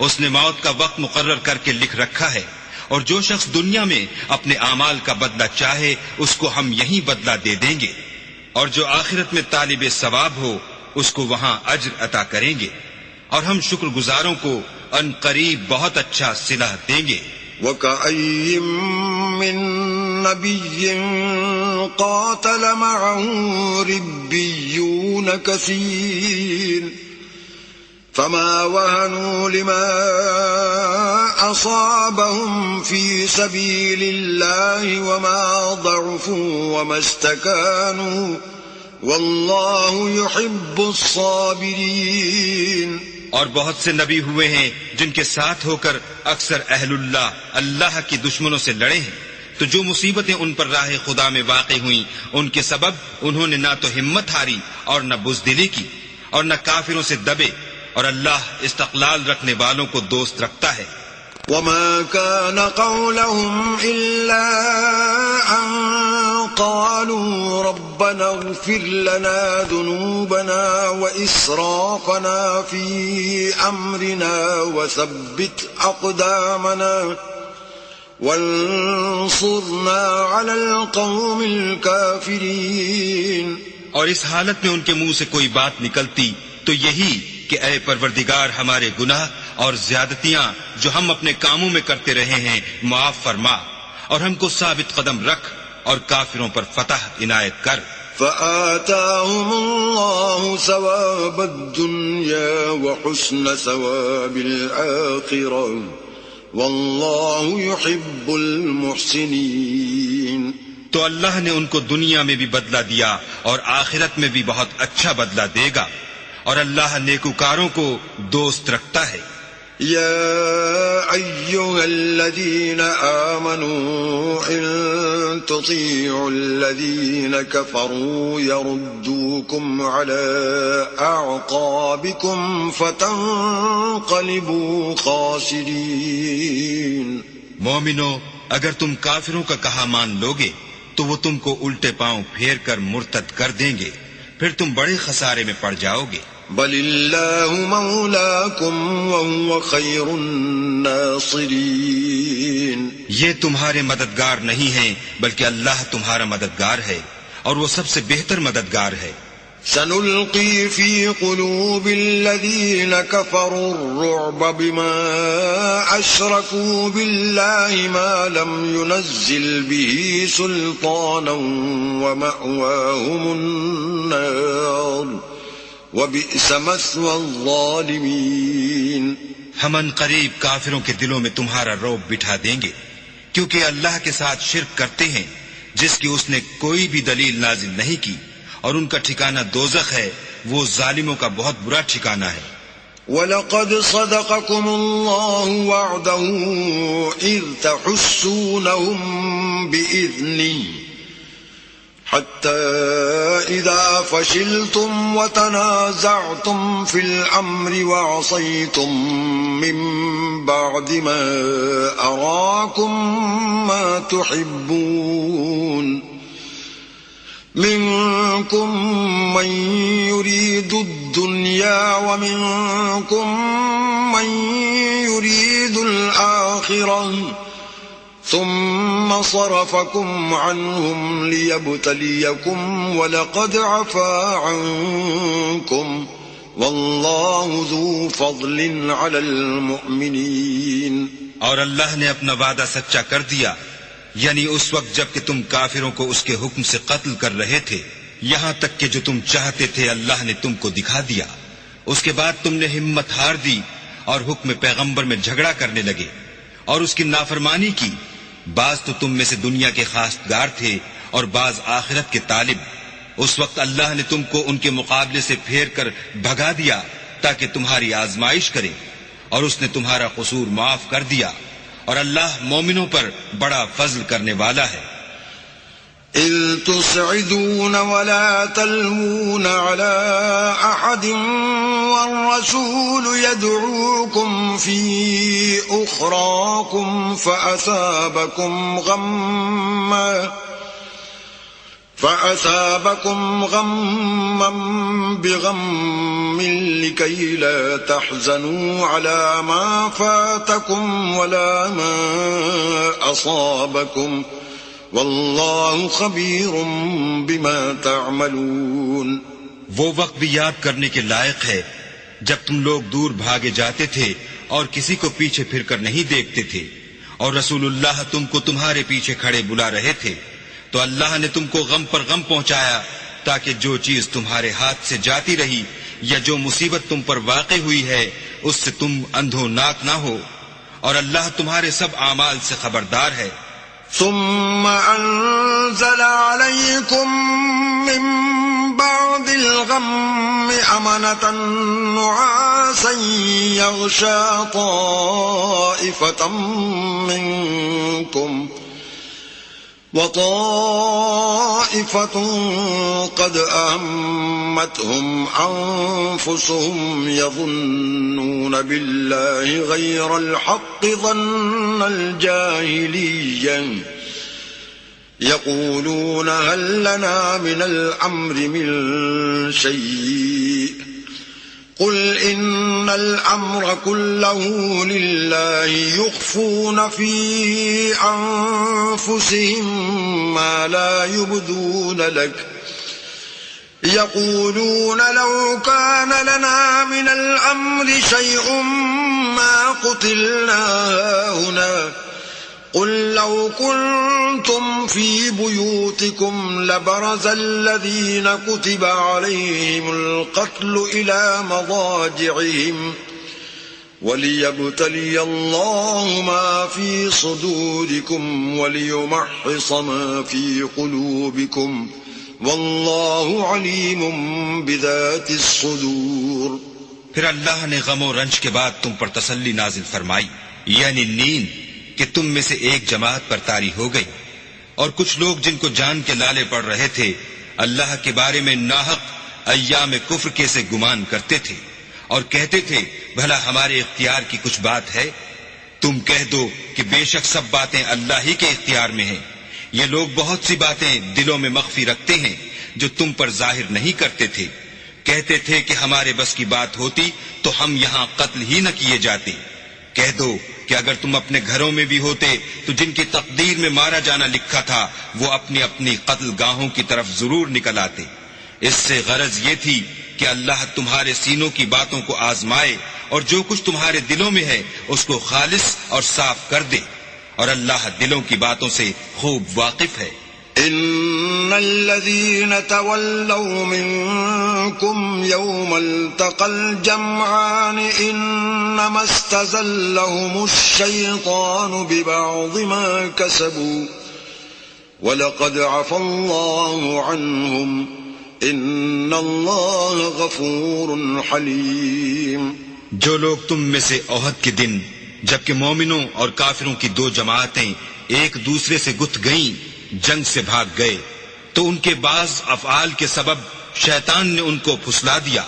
C: اس نے موت کا وقت مقرر کر کے لکھ رکھا ہے، اور جو شخص دنیا میں اپنے اعمال کا بدلہ چاہے اس کو ہم یہیں بدلہ دے دیں گے، اور جو آخرت میں طالب ثواب ہو اس کو وہاں اجر عطا کریں گے، اور ہم شکر گزاروں کو ان قریب بہت اچھا صلہ دیں گے.
B: وَكَأَيٍّ مِّن نَّبِيٍّ قَاتَلَ مَعَهُ رِبِّيُّونَ كَثِيرٌ فَمَا وَهَنُوا لِمَا أَصَابَهُمْ فِي سَبِيلِ اللَّهِ وَمَا ضَعُفُوا وَمَا اسْتَكَانُوا وَاللَّهُ يُحِبُّ الصَّابِرِينَ.
C: اور بہت سے نبی ہوئے ہیں جن کے ساتھ ہو کر اکثر اہل اللہ کی دشمنوں سے لڑے ہیں، تو جو مصیبتیں ان پر راہ خدا میں واقع ہوئیں ان کے سبب انہوں نے نہ تو ہمت ہاری اور نہ بزدلی کی اور نہ کافروں سے دبے، اور اللہ استقلال رکھنے والوں کو دوست رکھتا ہے.
B: وَمَا كَانَ قَوْلَهُمْ إِلَّا أَن قَالُوا رَبَّنَا اغْفِرْ لَنَا ذُنُوبَنَا وَإِسْرَافَنَا فِي أَمْرِنَا وَثَبِّتْ أَقْدَامَنَا وَانصُرْنَا عَلَى الْقَوْمِ الْكَافِرِينَ.
C: اور اس حالت میں ان کے منہ سے کوئی بات نکلتی تو یہی کہ اے پروردگار ہمارے گناہ اور زیادتیاں جو ہم اپنے کاموں میں کرتے رہے ہیں معاف فرما، اور ہم کو ثابت قدم رکھ اور کافروں پر فتح عنایت کر.
B: فآتاهم الله ثواب الدنيا وحسن ثواب الآخرة والله يحب المحسنين.
C: تو اللہ نے ان کو دنیا میں بھی بدلہ دیا اور آخرت میں بھی بہت اچھا بدلہ دے گا، اور اللہ نیکوکاروں کو دوست رکھتا ہے.
B: يا أيها الذين آمنوا إن تطيعوا الذين كفروا يردوكم على أعقابكم فتنقلبوا خاسرين.
C: مومنو، اگر تم کافروں کا کہا مان لوگے تو وہ تم کو الٹے پاؤں پھیر کر مرتد کر دیں گے، پھر تم بڑے خسارے میں پڑ جاؤ گے.
B: بل اللہ مولاکم وهو خیر الناصرین.
C: یہ تمہارے مددگار نہیں ہیں بلکہ اللہ تمہارا مددگار ہے اور وہ سب سے بہتر مددگار ہے.
B: سنلقی فی قلوب الذین کفروا الرعب بما اشرکوا باللہ ما لم ينزل به سلطانا ومأواهم النار وَبِئْسَ مَثْوَى الظَّالِمِينَ.
C: ہم ان قریب کافروں کے دلوں میں تمہارا رعب بٹھا دیں گے، کیونکہ اللہ کے ساتھ شرک کرتے ہیں جس کی اس نے کوئی بھی دلیل نازل نہیں کی، اور ان کا ٹھکانہ دوزخ ہے، وہ ظالموں کا بہت برا ٹھکانہ ہے.
B: وَلَقَدْ صَدَقَكُمُ اللَّهُ وَعْدَهُ إِذْ تَحُسُّونَهُم بِإِذْنِهِ حتى إذا فشلتم وتنازعتم في الأمر وعصيتم من بعد ما أراكم ما تحبون منكم من يريد الدنيا ومنكم من يريد الآخرة ثم صرفكم عنهم ليبتليكم ولقد عفا عنكم والله ذو فضل على المؤمنين.
C: اور اللہ نے اپنا وعدہ سچا کر دیا، یعنی اس وقت جب کہ تم کافروں کو اس کے حکم سے قتل کر رہے تھے، یہاں تک کہ جو تم چاہتے تھے اللہ نے تم کو دکھا دیا. اس کے بعد تم نے ہمت ہار دی اور حکم پیغمبر میں جھگڑا کرنے لگے اور اس کی نافرمانی کی. بعض تو تم میں سے دنیا کے خواستگار تھے اور بعض آخرت کے طالب. اس وقت اللہ نے تم کو ان کے مقابلے سے پھیر کر بھگا دیا تاکہ تمہاری آزمائش کرے، اور اس نے تمہارا قصور معاف کر دیا، اور اللہ مومنوں پر بڑا فضل کرنے والا ہے.
B: إذ تسعدون ولا تلوون على أحد والرسول يدعوكم في أخراكم فأثابكم غما بغم لكي لا تحزنوا على ما فاتكم ولا ما أصابكم واللہ خبیر بما تعملون.
C: وہ وقت بھی یاد کرنے کے لائق ہے جب تم لوگ دور بھاگے جاتے تھے اور کسی کو پیچھے پھر کر نہیں دیکھتے تھے، اور رسول اللہ تم کو تمہارے پیچھے کھڑے بلا رہے تھے، تو اللہ نے تم کو غم پر غم پہنچایا تاکہ جو چیز تمہارے ہاتھ سے جاتی رہی یا جو مصیبت تم پر واقع ہوئی ہے اس سے تم اندھوناک نہ ہو، اور اللہ تمہارے سب اعمال سے خبردار ہے.
B: ثم أنزل عليكم من بعد الغم أمنة نعاسا يغشى طائفة منكم وطائفة قد أهمتهم أنفسهم يظنون بالله غير الحق ظن الجاهلية يقولون هل لنا من الأمر من شيء قل إن الأمر كله لله يخفون في أنفسهم ما لا يبدون لك يقولون لو كان لنا من الأمر شيء ما قتلنا هنا قل لو كنتم في بيوتكم لبرز الذين كتب عليهم القتل إلى مضاجعهم وَلِيَبْتَلِيَ اللَّهُ مَا فِي صُدُورِكُمْ وَلِيُمَحِّصَ مَا فِي قُلُوبِكُمْ وَاللَّهُ عَلِيمٌ بِذَاتِ الصُّدُورِ۔
C: پھر اللہ نے غم و رنج کے بعد تم پر تسلی نازل فرمائی، یعنی نیند، کہ تم میں سے ایک جماعت پر طاری ہو گئی، اور کچھ لوگ جن کو جان کے لالے پڑ رہے تھے اللہ کے بارے میں ناحق ایام کفر کے سے گمان کرتے تھے، اور کہتے تھے بھلا ہمارے اختیار کی کچھ بات ہے؟ تم کہہ دو کہ بے شک سب باتیں اللہ ہی کے اختیار میں ہیں۔ یہ لوگ بہت سی باتیں دلوں میں مخفی رکھتے ہیں جو تم پر ظاہر نہیں کرتے تھے۔ کہتے تھے کہ ہمارے بس کی بات ہوتی تو ہم یہاں قتل ہی نہ کیے جاتے۔ کہہ دو کہ اگر تم اپنے گھروں میں بھی ہوتے تو جن کی تقدیر میں مارا جانا لکھا تھا وہ اپنی اپنی قتل گاہوں کی طرف ضرور نکل آتے۔ اس سے غرض یہ تھی کہ اللہ تمہارے سینوں کی باتوں کو آزمائے اور جو کچھ تمہارے دلوں میں ہے اس کو خالص اور صاف کر دے، اور اللہ دلوں کی باتوں سے خوب واقف ہے۔
B: ان الذين تولوا منكم يوم التقى الجمعان انما استزلهم الشيطان ببعض ما كسبوا ولقد عفى الله عنهم ان الله غفور حليم۔
C: جو لوگ تم میں سے احد کے دن جبکہ مومنوں اور کافروں کی دو جماعتیں ایک دوسرے سے گتھ گئیں جنگ سے بھاگ گئے تو ان کے بعض افعال کے سبب شیطان نے ان کو پھسلا دیا،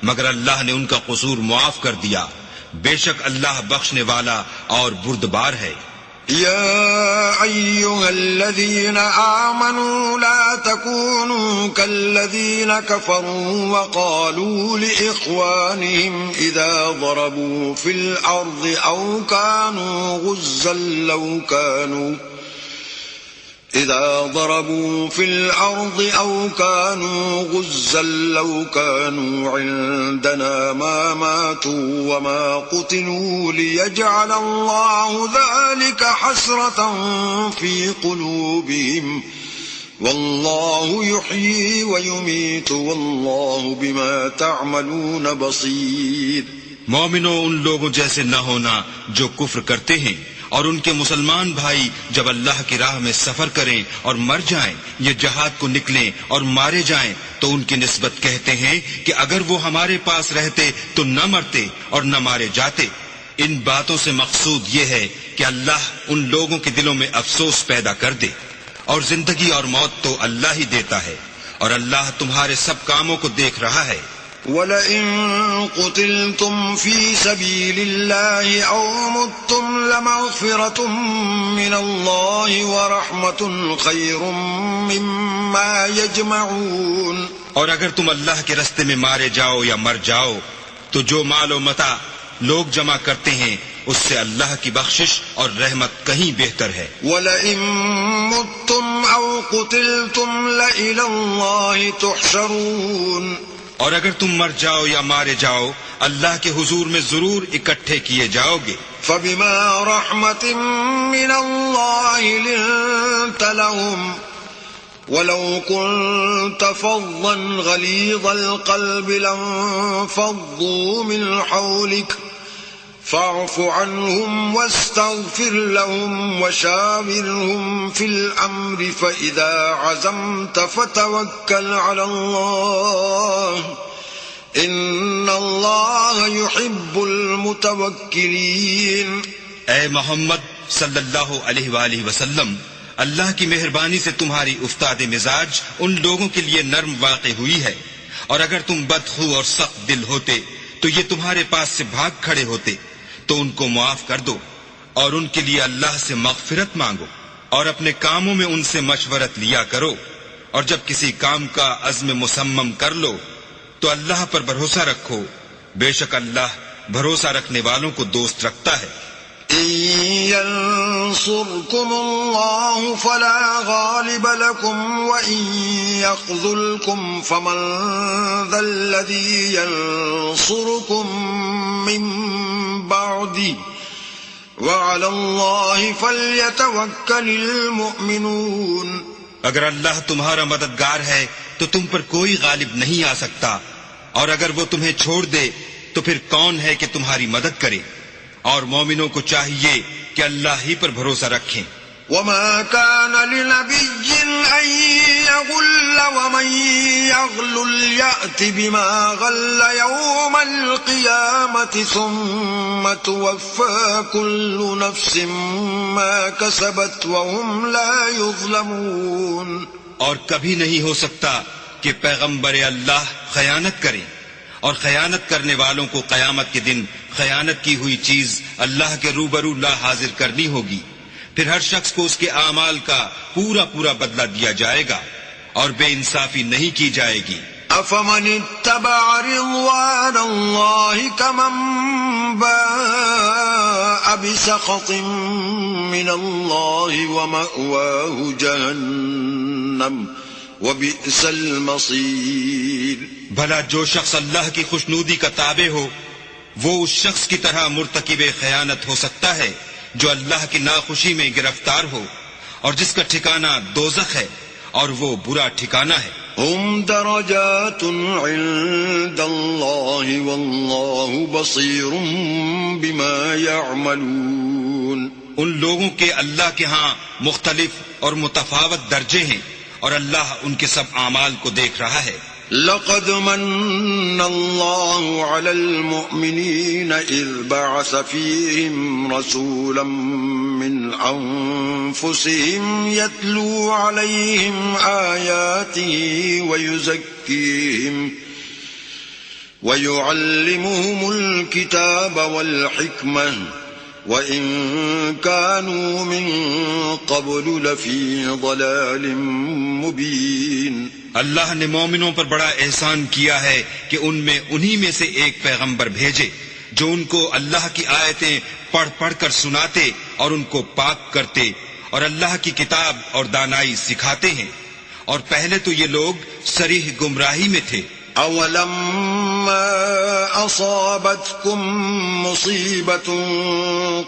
C: مگر اللہ نے ان کا قصور معاف کر دیا، بے شک اللہ بخشنے والا اور بردبار ہے۔
B: يا أيها الذين آمنوا لا تكونوا كالذين كفروا وقالوا لإخوانهم إذا ضربوا في الأرض أو كانوا غزا لو كانوا عندنا ما ماتوا وما قتلوا ليجعل الله ذلك حسرة في قلوبهم والله يحيي ويميت والله بما تعملون بصير۔
C: مومنوں، ان لوگوں جیسے نہ ہونا جو کفر کرتے ہیں، اور ان کے مسلمان بھائی جب اللہ کی راہ میں سفر کریں اور مر جائیں یا جہاد کو نکلیں اور مارے جائیں تو ان کی نسبت کہتے ہیں کہ اگر وہ ہمارے پاس رہتے تو نہ مرتے اور نہ مارے جاتے۔ ان باتوں سے مقصود یہ ہے کہ اللہ ان لوگوں کے دلوں میں افسوس پیدا کر دے، اور زندگی اور موت تو اللہ ہی دیتا ہے، اور اللہ تمہارے سب کاموں کو دیکھ رہا ہے۔
B: وَلَئِن قُتِلْتُمْ فِي سَبِيلِ اللَّهِ أَوْ مُتُّمْ لَمَغْفِرَةٌ مِّنَ اللَّهِ وَرَحْمَةٌ خَيْرٌ مِّمَّا يَجْمَعُونَ۔
C: اور اگر تم اللہ کے رستے میں مارے جاؤ یا مر جاؤ تو جو مال و متاع لوگ جمع کرتے ہیں اس سے اللہ کی بخشش اور رحمت کہیں بہتر ہے۔
B: وَلَئِن مُتُّمْ أَوْ قُتِلْتُمْ لَإِلَى اللَّهِ تُحْشَرُونَ۔
C: اور اگر تم مر جاؤ یا مارے جاؤ اللہ کے حضور میں ضرور اکٹھے کیے جاؤ گے۔
B: فَبِمَا رَحْمَةٍ مِّنَ اللَّهِ لِنتَ لَهُمْ وَلَوْ كُنتَ فَظًّا غَلِيظَ الْقَلْبِ لَانفَضُّوا مِنْ حَوْلِكَ فَاعْفُ عَنْهُمْ وَاسْتَغْفِرْ لَهُمْ وَشَاوِرْهُمْ فِي الْأَمْرِ فَإِذَا عَزَمْتَ فَتَوَكَّلْ عَلَى اللَّهِ إِنَّ اللَّهَ يُحِبُّ الْمُتَوَكِّلِينَ۔
C: اے محمد صلی اللہ علیہ وآلہ وسلم، اللہ کی مہربانی سے تمہاری افتاد مزاج ان لوگوں کے لیے نرم واقع ہوئی ہے، اور اگر تم بدخو اور سخت دل ہوتے تو یہ تمہارے پاس سے بھاگ کھڑے ہوتے، تو ان کو معاف کر دو اور ان کے لیے اللہ سے مغفرت مانگو، اور اپنے کاموں میں ان سے مشورت لیا کرو، اور جب کسی کام کا عزم مصمم کر لو تو اللہ پر بھروسہ رکھو، بے شک اللہ بھروسہ رکھنے والوں کو دوست رکھتا ہے۔
B: إن ينصركم الله فلا غالب لكم وإن يخذلكم فمن ذا الذي ينصركم من بعده وعلى الله فليتوكل المؤمنون۔
C: اگر اللہ تمہارا مددگار ہے تو تم پر کوئی غالب نہیں آ سکتا، اور اگر وہ تمہیں چھوڑ دے تو پھر کون ہے کہ تمہاری مدد کرے؟ اور مومنوں کو چاہیے کہ اللہ ہی پر بھروسہ رکھیں.
B: وما كان لنبي أن يغل ومن يغل يأت بما غل يوم القيامة ثم توفى كل نفس ما كسبت وهم لا يظلمون.
C: اور کبھی نہیں ہو سکتا کہ پیغمبر اللہ خیانت کریں، اور خیانت کرنے والوں کو قیامت کے دن خیانت کی ہوئی چیز اللہ کے روبرو لا حاضر کرنی ہوگی. پھر ہر شخص کو اس کے اعمال کا پورا پورا بدلہ دیا جائے گا اور بے انصافی نہیں کی جائے گی.
B: أفمن اتبع رضوان الله كمن باء بسخط من الله ومأواه جهنم وبئس المصير.
C: بھلا جو شخص اللہ کی خوشنودی کا تابع ہو وہ اس شخص کی طرح مرتکب خیانت ہو سکتا ہے جو اللہ کی ناخوشی میں گرفتار ہو، اور جس کا ٹھکانہ دوزخ ہے اور وہ برا ٹھکانہ ہے.
B: هم درجات عند الله والله بصير بما يعملون.
C: ان لوگوں کے اللہ کے ہاں مختلف اور متفاوت درجے ہیں، اور اللہ ان کے سب اعمال کو دیکھ رہا ہے.
B: لقد من الله على المؤمنين إذ بعث فيهم رسولا من أنفسهم يتلو عليهم آياته ويزكيهم ويعلمهم الكتاب والحكمة وَإِن كَانُوا مِن قَبْلُ لَفِي ضَلَالٍ مُبِينٍ.
C: اللہ نے مومنوں پر بڑا احسان کیا ہے کہ ان میں انہی میں سے ایک پیغمبر بھیجے جو ان کو اللہ کی آیتیں پڑھ پڑھ کر سناتے اور ان کو پاک کرتے اور اللہ کی کتاب اور دانائی سکھاتے ہیں. اور پہلے تو یہ لوگ صریح گمراہی میں تھے.
B: أَوَلَمَّا أَصَابَتْكُم مُّصِيبَةٌ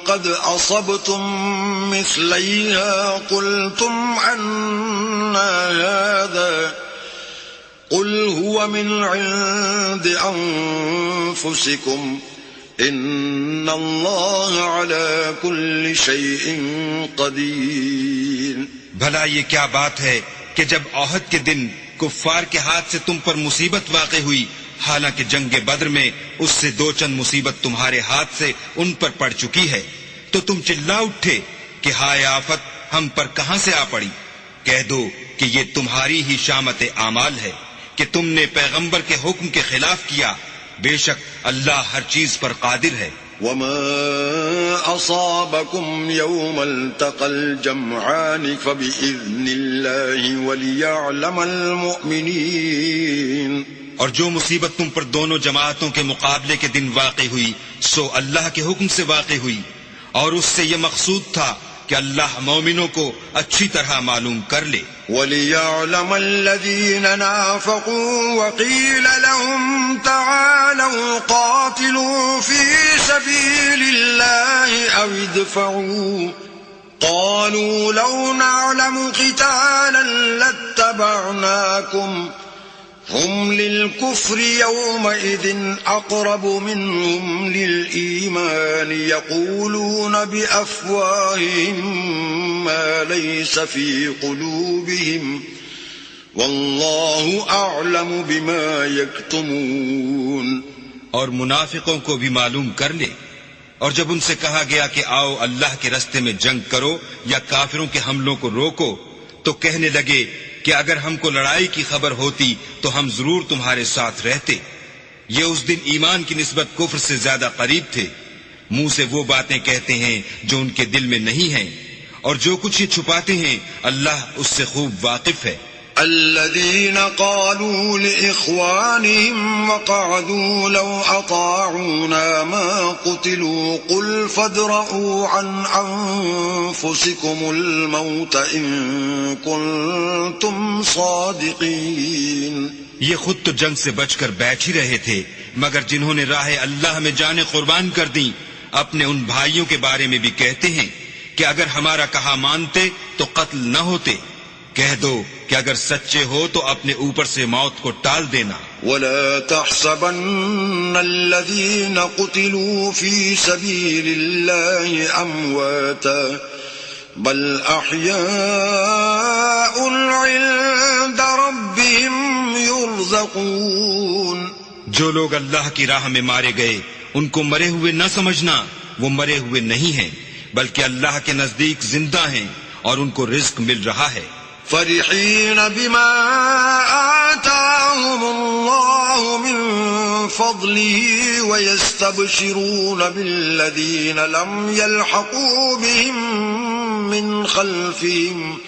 B: قَدْ أَصَبْتُم مِّثْلَيْهَا قُلْتُمْ أَنَّىٰ هَٰذَا قُلْ هُوَ مِنْ عِندِ أَنفُسِكُمْ إِنَّ اللَّهَ عَلَىٰ كُلِّ شَيْءٍ قَدِيرٌ.
C: بھلا یہ کیا بات ہے کہ جب احد کے دن کفار کے ہاتھ سے تم پر مصیبت واقع ہوئی، حالانکہ جنگ بدر میں اس سے دو چند مصیبت تمہارے ہاتھ سے ان پر پڑ چکی ہے، تو تم چلا اٹھے کہ ہائے آفت ہم پر کہاں سے آ پڑی. کہہ دو کہ یہ تمہاری ہی شامت اعمال ہے کہ تم نے پیغمبر کے حکم کے خلاف کیا. بے شک اللہ ہر چیز پر قادر ہے.
B: وَمَا أَصَابَكُمْ يَوْمَ الْتَقَى الْجَمْعَانِ فَبِإِذْنِ اللَّهِ وَلِيَعْلَمَ الْمُؤْمِنِينَ.
C: اور جو مصیبت تم پر دونوں جماعتوں کے مقابلے کے دن واقع ہوئی سو اللہ کے حکم سے واقع ہوئی، اور اس سے یہ مقصود تھا کہ اللہ مومنوں کو اچھی طرح معلوم کر لے.
B: وَلِيَعْلَمَ الَّذِينَ نَافَقُوا وَقِيلَ لَهُمْ تَعَالَوْا قَاتِلُوا فِي سَبِيلِ اللَّهِ أَوِ ادْفَعُوا قَالُوا لَوْ نَعْلَمُ قِتَالًا لَاتَّبَعْنَاكُمْ هُمْ لِلْكُفْرِ يَوْمَئِذٍ أَقْرَبُ مِنْهُمْ لِلْإِيمَانِ يَقُولُونَ بِأَفْوَاهِهِمْ مَا لَيْسَ فِي قُلُوبِهِمْ وَاللَّهُ أَعْلَمُ بِمَا يَكْتُمُونَ.
C: اور منافقوں کو بھی معلوم کر لے. اور جب ان سے کہا گیا کہ آؤ اللہ کے رستے میں جنگ کرو یا کافروں کے حملوں کو روکو تو کہنے لگے کہ اگر ہم کو لڑائی کی خبر ہوتی تو ہم ضرور تمہارے ساتھ رہتے. یہ اس دن ایمان کی نسبت کفر سے زیادہ قریب تھے. منہ سے وہ باتیں کہتے ہیں جو ان کے دل میں نہیں ہیں، اور جو کچھ یہ چھپاتے ہیں اللہ اس سے خوب واقف ہے.
B: الذين قالوا لإخوانهم وقعدوا لو أطاعونا ما قتلوا قل فادرءوا عن أنفسكم الموت إن كنتم صادقين.
C: یہ خود تو جنگ سے بچ کر بیٹھ ہی رہے تھے، مگر جنہوں نے راہ اللہ میں جانیں قربان کر دیں اپنے ان بھائیوں کے بارے میں بھی کہتے ہیں کہ اگر ہمارا کہا مانتے تو قتل نہ ہوتے. کہہ دو کہ اگر سچے ہو تو اپنے اوپر سے موت کو ٹال دینا.
B: ولا تحسبن الذين قتلوا في سبيل الله أمواتا بل أحياء عند ربهم يرزقون.
C: جو لوگ اللہ کی راہ میں مارے گئے ان کو مرے ہوئے نہ سمجھنا، وہ مرے ہوئے نہیں ہیں بلکہ اللہ کے نزدیک زندہ ہیں اور ان کو رزق مل رہا ہے.
B: فرحين بما آتاهم الله من فضله ويستبشرون بالذين لم يلحقوا بهم من خلفهم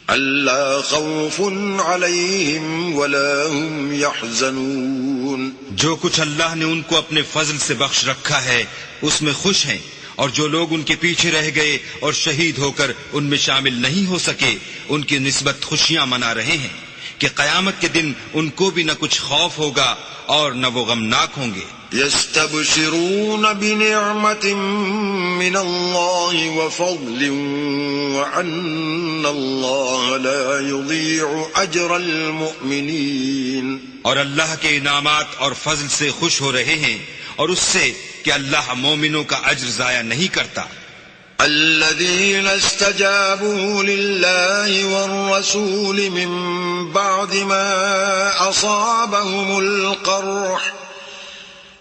B: ألا خوف عليهم ولا هم يحزنون.
C: جو کچھ اللہ نے ان کو اپنے فضل سے بخش رکھا ہے اس میں خوش ہیں، اور جو لوگ ان کے پیچھے رہ گئے اور شہید ہو کر ان میں شامل نہیں ہو سکے ان کی نسبت خوشیاں منا رہے ہیں کہ قیامت کے دن ان کو بھی نہ کچھ خوف ہوگا اور نہ وہ غمناک ہوں گے.
B: يستبشرون بنعمة من الله وفضل وأن الله لا يضيع أجر المؤمنين.
C: اور اللہ کے انعامات اور فضل سے خوش ہو رہے ہیں اور اس سے کہ اللہ مومنوں کا اجر ضائع نہیں کرتا.
B: الذين استجابوا لله والرسول من بعد ما أصابهم القرح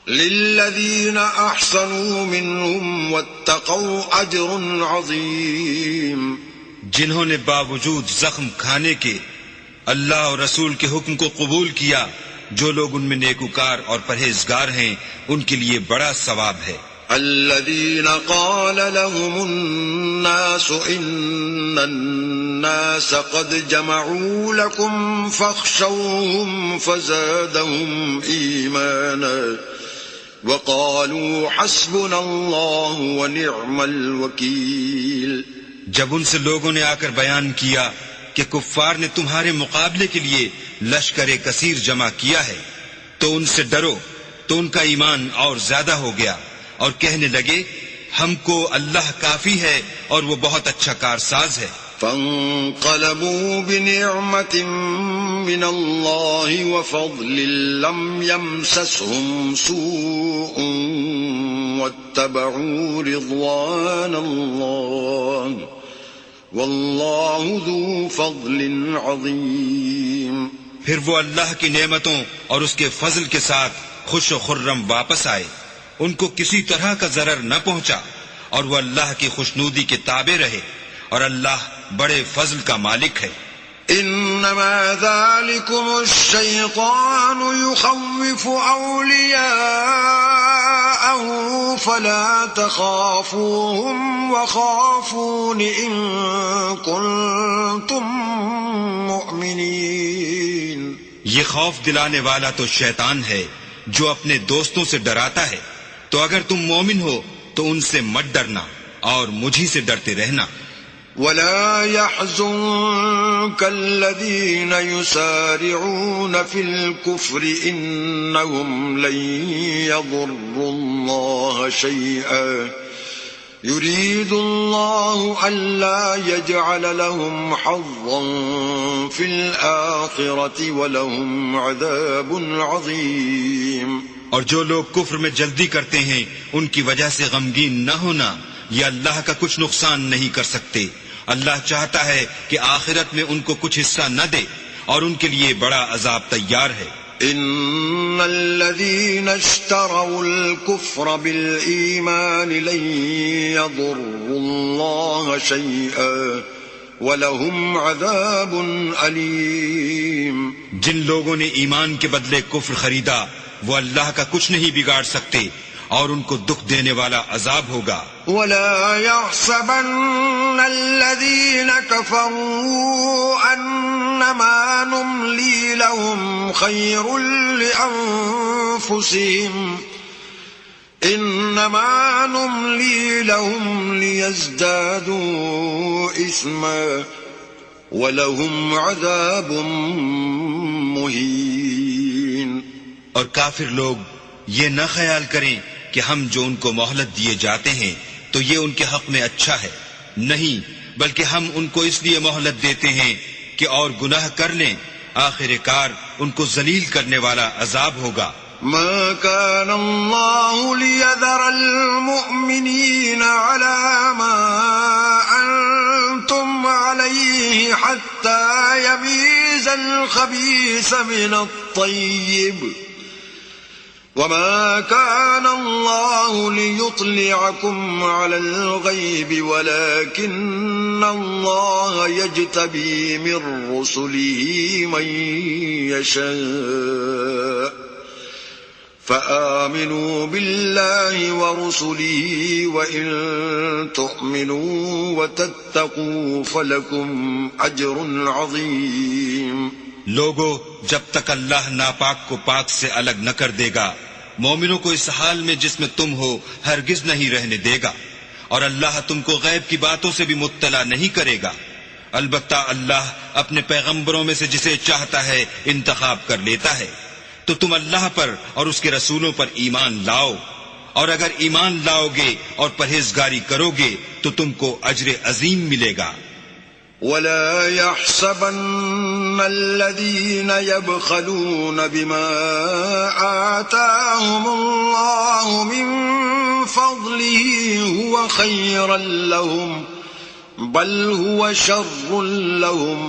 B: للذين أحسنوا منهم واتقوا أجر عظيم.
C: جنہوں نے باوجود زخم کھانے کے اللہ اور رسول کے حکم کو قبول کیا، جو لوگ ان میں نیکوکار اور پرہیزگار ہیں ان کے لیے بڑا ثواب ہے.
B: الذين قال لهم الناس إن الناس قد جمعوا لكم فاخشوهم فزادهم إيمانا وقالوا حسبنا الله ونعم الوكيل.
C: جب ان سے لوگوں نے آ کر بیان کیا کہ کفار نے تمہارے مقابلے کے لیے لشکر کثیر جمع کیا ہے تو ان سے ڈرو، تو ان کا ایمان اور زیادہ ہو گیا اور کہنے لگے ہم کو اللہ کافی ہے اور وہ بہت اچھا کارساز ہے.
B: فانقلبوا بنعمة من الله وفضل لم يمسسهم سوء واتبعوا رضوان الله والله ذو فضل عظيم.
C: پھر وہ اللہ کی نعمتوں اور اس کے فضل کے ساتھ خوش و خرم واپس آئے، ان کو کسی طرح کا ضرر نہ پہنچا اور وہ اللہ کی خوشنودی کے تابع رہے، اور اللہ بڑے فضل کا مالک ہے.
B: انما ذلكم الشيطان يخوف اولياءه فلا تخافوهم وخافون ان كنتم مؤمنين.
C: یہ خوف دلانے والا تو شیطان ہے جو اپنے دوستوں سے ڈراتا ہے، تو اگر تم مومن ہو تو ان سے مت ڈرنا اور مجھی سے ڈرتے رہنا.
B: ولا يحزنك الذين يسارعون في الكفر إنهم لن يضروا الله شيئا يريد الله ألا يجعل لهم حظا في الآخرة ولهم عذاب عظيم.
C: اور جو لوگ کفر میں جلدی کرتے ہیں ان کی وجہ سے غمگین نہ ہونا، یہ اللہ کا کچھ نقصان نہیں کر سکتے. اللہ چاہتا ہے کہ آخرت میں ان کو کچھ حصہ نہ دے اور ان کے لیے بڑا عذاب تیار ہے.
B: ان الذين اشتروا الكفر بالإيمان لن يضروا الله شيئا وَلَهُمْ عَذَابٌ أَلِيمٌ.
C: جن لوگوں نے ایمان کے بدلے کفر خریدا وہ اللہ کا کچھ نہیں بگاڑ سکتے اور ان کو دکھ دینے والا عذاب ہوگا.
B: وَلَا يَحْسَبَنَّ الَّذِينَ كَفَرُوا أَنَّمَا نُمْلِي لَهُمْ خَيْرٌ لِأَنفُسِهِمْ إِنَّمَا نُمْلِي لَهُمْ لِيَزْدَادُوا إِثْمًا وَلَهُمْ عَذَابٌ مُهِينٌ.
C: اور کافر لوگ یہ نہ خیال کریں کہ ہم جو ان کو مہلت دیے جاتے ہیں تو یہ ان کے حق میں اچھا ہے، نہیں، بلکہ ہم ان کو اس لیے مہلت دیتے ہیں کہ اور گناہ کر لیں آخر کار ان کو ذلیل کرنے والا عذاب ہوگا۔
B: ما كان الله ليذر المؤمنين على ما أنتم عليه حتى يميز الخبيث من الطيب وما كان الله ليطلعكم على الغيب ولكن الله يجتبي من رسله من يشاء فآمنوا بالله ورسله وإن تؤمنوا وتتقوا فلكم أجر عظيم۔
C: لوگو، جب تک اللہ ناپاک کو پاک سے الگ نہ کر دے گا، مومنوں کو اس حال میں جس میں تم ہو ہرگز نہیں رہنے دے گا، اور اللہ تم کو غیب کی باتوں سے بھی مطلع نہیں کرے گا۔ البتہ اللہ اپنے پیغمبروں میں سے جسے چاہتا ہے انتخاب کر لیتا ہے، تو تم اللہ پر اور اس کے رسولوں پر ایمان لاؤ، اور اگر ایمان لاؤ گے اور پرہیزگاری کرو گے تو تم کو اجر عظیم ملے گا۔
B: ولا يحسبن الذين يبخلون بما آتاهم الله من فضله هو خيرا لهم بل هو شر لهم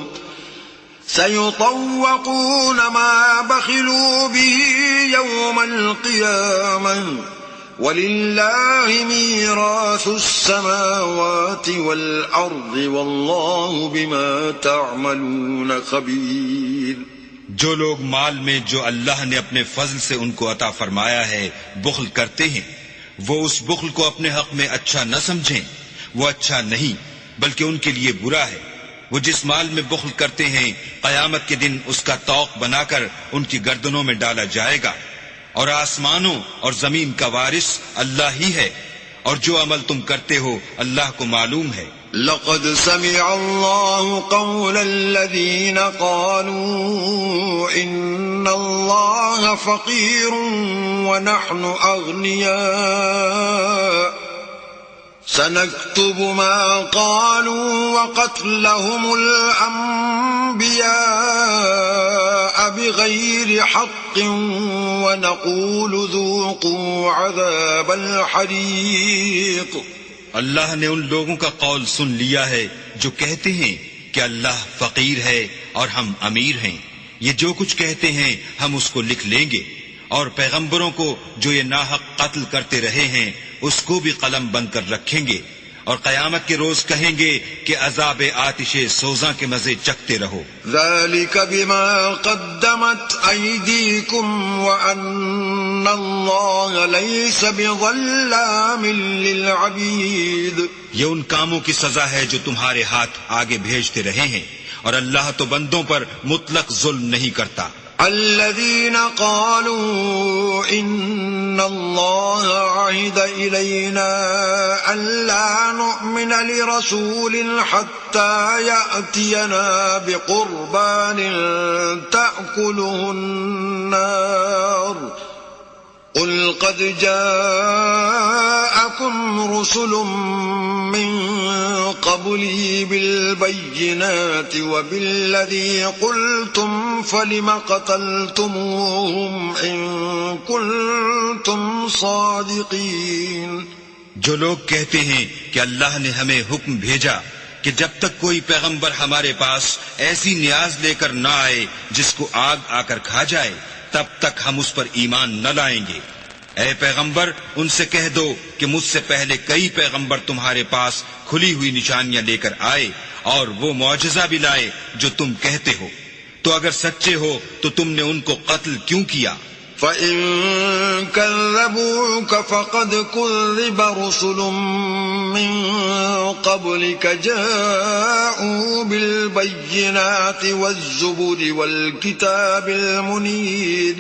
B: سيطوقون ما بخلوا به يوم القيامة وَلِلَّهِ مِيرَاثُ السَّمَاوَاتِ وَالْأَرْضِ وَاللَّهُ بِمَا تَعْمَلُونَ خَبِيرٌ۔
C: جو لوگ مال میں جو اللہ نے اپنے فضل سے ان کو عطا فرمایا ہے بخل کرتے ہیں، وہ اس بخل کو اپنے حق میں اچھا نہ سمجھیں، وہ اچھا نہیں بلکہ ان کے لیے برا ہے۔ وہ جس مال میں بخل کرتے ہیں قیامت کے دن اس کا طوق بنا کر ان کی گردنوں میں ڈالا جائے گا، اور آسمانوں اور زمین کا وارث اللہ ہی ہے، اور جو عمل تم کرتے ہو اللہ کو معلوم ہے۔
B: لقد سمع الله قول الذين قالوا إن الله فقير ونحن أغنياء سنكتب ما قالوا وقتلهم الأنبياء بغير حق ونقول ذوقوا عذاب الحريق۔
C: اللہ نے ان لوگوں کا قول سن لیا ہے جو کہتے ہیں کہ اللہ فقیر ہے اور ہم امیر ہیں، یہ جو کچھ کہتے ہیں ہم اس کو لکھ لیں گے، اور پیغمبروں کو جو یہ ناحق قتل کرتے رہے ہیں اس کو بھی قلم بند کر رکھیں گے، اور قیامت کے روز کہیں گے کہ عذاب آتش سوزاں کے مزے چکھتے رہو۔
B: ذلك بما قدمت أيديكم وأن الله ليس بظلام للعبيد۔
C: یہ ان کاموں کی سزا ہے جو تمہارے ہاتھ آگے بھیجتے رہے ہیں، اور اللہ تو بندوں پر مطلق ظلم نہیں کرتا۔
B: الذين قالوا إن الله عهد إلينا ألا نؤمن لرسول حتى يأتينا بقربان تأكله النار قل قد جاءكم رسل من قبلي بالبينات وبالذي قلتم فلم قتلتموهم إن كنتم صادقين۔
C: جو لوگ کہتے ہیں کہ اللہ نے ہمیں حکم بھیجا کہ جب تک کوئی پیغمبر ہمارے پاس ایسی نیاز لے کر نہ آئے جس کو آگ آ کر کھا جائے، تب تک ہم اس پر ایمان نہ لائیں گے۔ اے پیغمبر، ان سے کہہ دو کہ مجھ سے پہلے کئی پیغمبر تمہارے پاس کھلی ہوئی نشانیاں لے کر آئے اور وہ معجزہ بھی لائے جو تم کہتے ہو، تو اگر سچے ہو تو تم نے ان کو قتل کیوں کیا؟
B: فَإِن كَذَّبُوكَ فَقَدْ كُذِّبَ رُسُلٌ مِّن قَبْلِكَ جَاءُوا بِالْبَيِّنَاتِ وَالزُّبُرِ وَالْكِتَابِ الْمُنِيرِ۔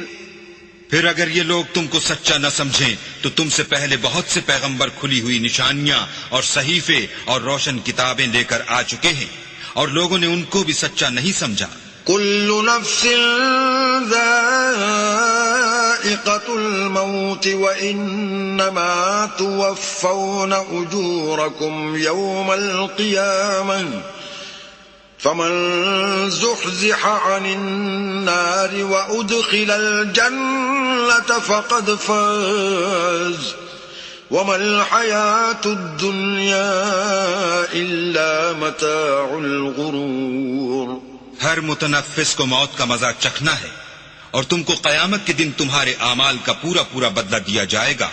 C: پھر اگر یہ لوگ تم کو سچا نہ سمجھیں تو تم سے پہلے بہت سے پیغمبر کھلی ہوئی نشانیاں اور صحیفے اور روشن کتابیں لے کر آ چکے ہیں، اور لوگوں نے ان کو بھی سچا نہیں سمجھا۔
B: كل نفس ذائقة الموت وإنما توفون أجوركم يوم القيامة فمن زحزح عن النار وأدخل الجنة فقد فاز وما الحياة الدنيا إلا متاع الغرور.
C: ہر متنفس کو موت کا مزہ چکھنا ہے، اور تم کو قیامت کے دن تمہارے اعمال کا پورا پورا بدلہ دیا جائے گا.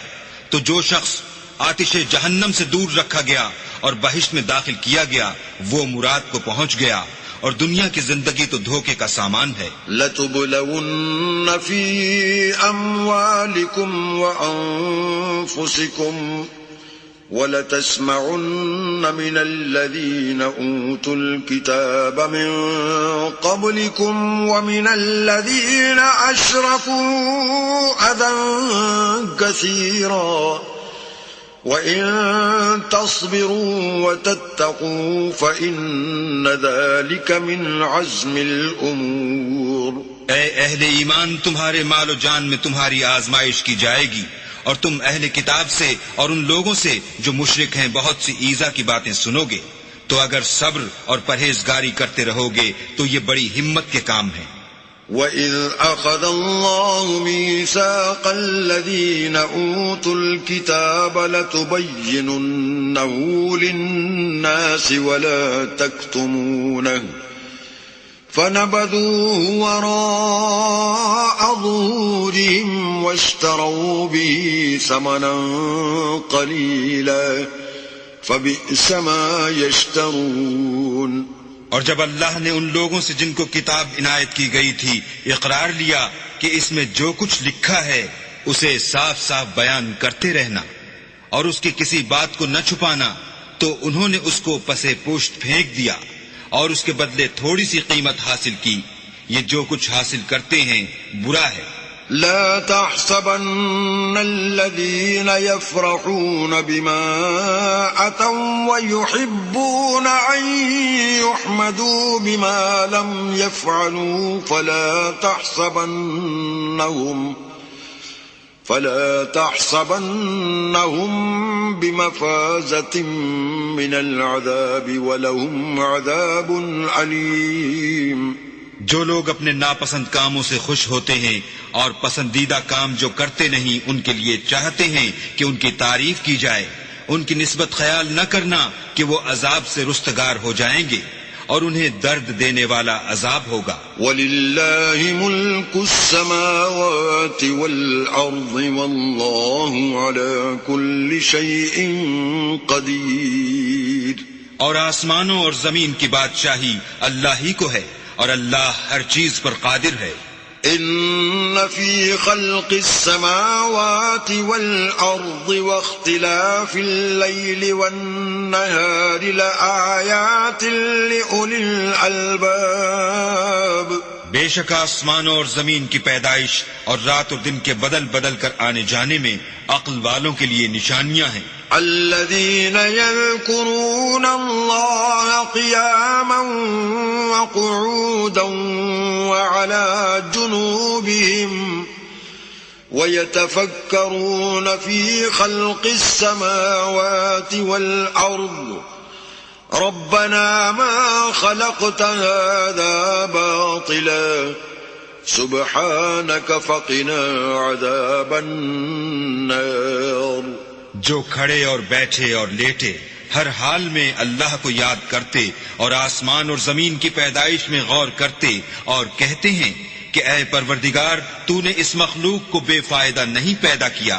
C: تو جو شخص آتش جہنم سے دور رکھا گیا اور بہشت میں داخل کیا گیا وہ مراد کو پہنچ گیا، اور دنیا کی زندگی تو دھوکے کا سامان ہے.
B: لتبلون في أموالكم وأنفسكم ولتسمعن من الذين أوتوا الكتاب من قبلكم ومن الذين أشركوا أذى كثيرا وَإِن تَصْبِرُوا وَتَتَّقُوا فَإِنَّ ذَلِكَ مِنْ عَزْمِ الْأُمُورِ.
C: اے اہل ایمان، تمہارے مال و جان میں تمہاری آزمائش کی جائے گی، اور تم اہل کتاب سے اور ان لوگوں سے جو مشرک ہیں بہت سی ایذا کی باتیں سنو گے، تو اگر صبر اور پرہیزگاری کرتے رہو گے تو یہ بڑی ہمت کے کام ہیں.
B: وَإِذْ أَخَذَ اللَّهُ مِيثَاقَ الَّذِينَ أُوتُوا الْكِتَابَ لَتُبَيِّنُنَّهُ لِلنَّاسِ وَلَا تَكْتُمُونَهُ فَنَبَذُوهُ وَرَاءَ ظُهُورِهِمْ وَاشْتَرَوْا بِهِ ثَمَنًا قَلِيلًا فَبِئْسَ مَا يَشْتَرُونَ.
C: اور جب اللہ نے ان لوگوں سے جن کو کتاب عنایت کی گئی تھی اقرار لیا کہ اس میں جو کچھ لکھا ہے اسے صاف صاف بیان کرتے رہنا اور اس کی کسی بات کو نہ چھپانا، تو انہوں نے اس کو پسے پوشت پھینک دیا اور اس کے بدلے تھوڑی سی قیمت حاصل کی. یہ جو کچھ حاصل کرتے ہیں برا ہے.
B: لا تحسبن الذين يفرحون بما أتوا ويحبون أن يحمدوا بما لم يفعلوا فلا تحسبنهم بمفازة من العذاب ولهم عذاب أليم.
C: جو لوگ اپنے ناپسند کاموں سے خوش ہوتے ہیں اور پسندیدہ کام جو کرتے نہیں ان کے لیے چاہتے ہیں کہ ان کی تعریف کی جائے، ان کی نسبت خیال نہ کرنا کہ وہ عذاب سے رستگار ہو جائیں گے اور انہیں درد دینے والا عذاب ہوگا.
B: وَلِلَّهِ مُلْكُ السَّمَاوَاتِ وَالْأَرْضِ وَاللَّهُ عَلَى كُلِّ شَيْءٍ قَدِيرٌ.
C: اور آسمانوں اور زمین کی بادشاہی اللہ ہی کو ہے اور اللہ ہر چیز پر قادر ہے.
B: ان فی خلق السماوات والارض واختلاف اللیل والنہار لآیات لأولی الالباب.
C: بے شک آسمانوں اور زمین کی پیدائش اور رات اور دن کے بدل بدل کر آنے جانے میں عقل والوں کے لیے نشانیاں ہیں.
B: الذين يذكرون الله قياما وقعودا وعلى جنوبهم ويتفكرون في خلق السماوات والأرض ربنا ما خلقت هذا باطلا سبحانك فقنا عذاب النار.
C: جو کھڑے اور بیٹھے اور لیٹے ہر حال میں اللہ کو یاد کرتے اور آسمان اور زمین کی پیدائش میں غور کرتے اور کہتے ہیں کہ اے پروردگار، تو نے اس مخلوق کو بے فائدہ نہیں پیدا کیا،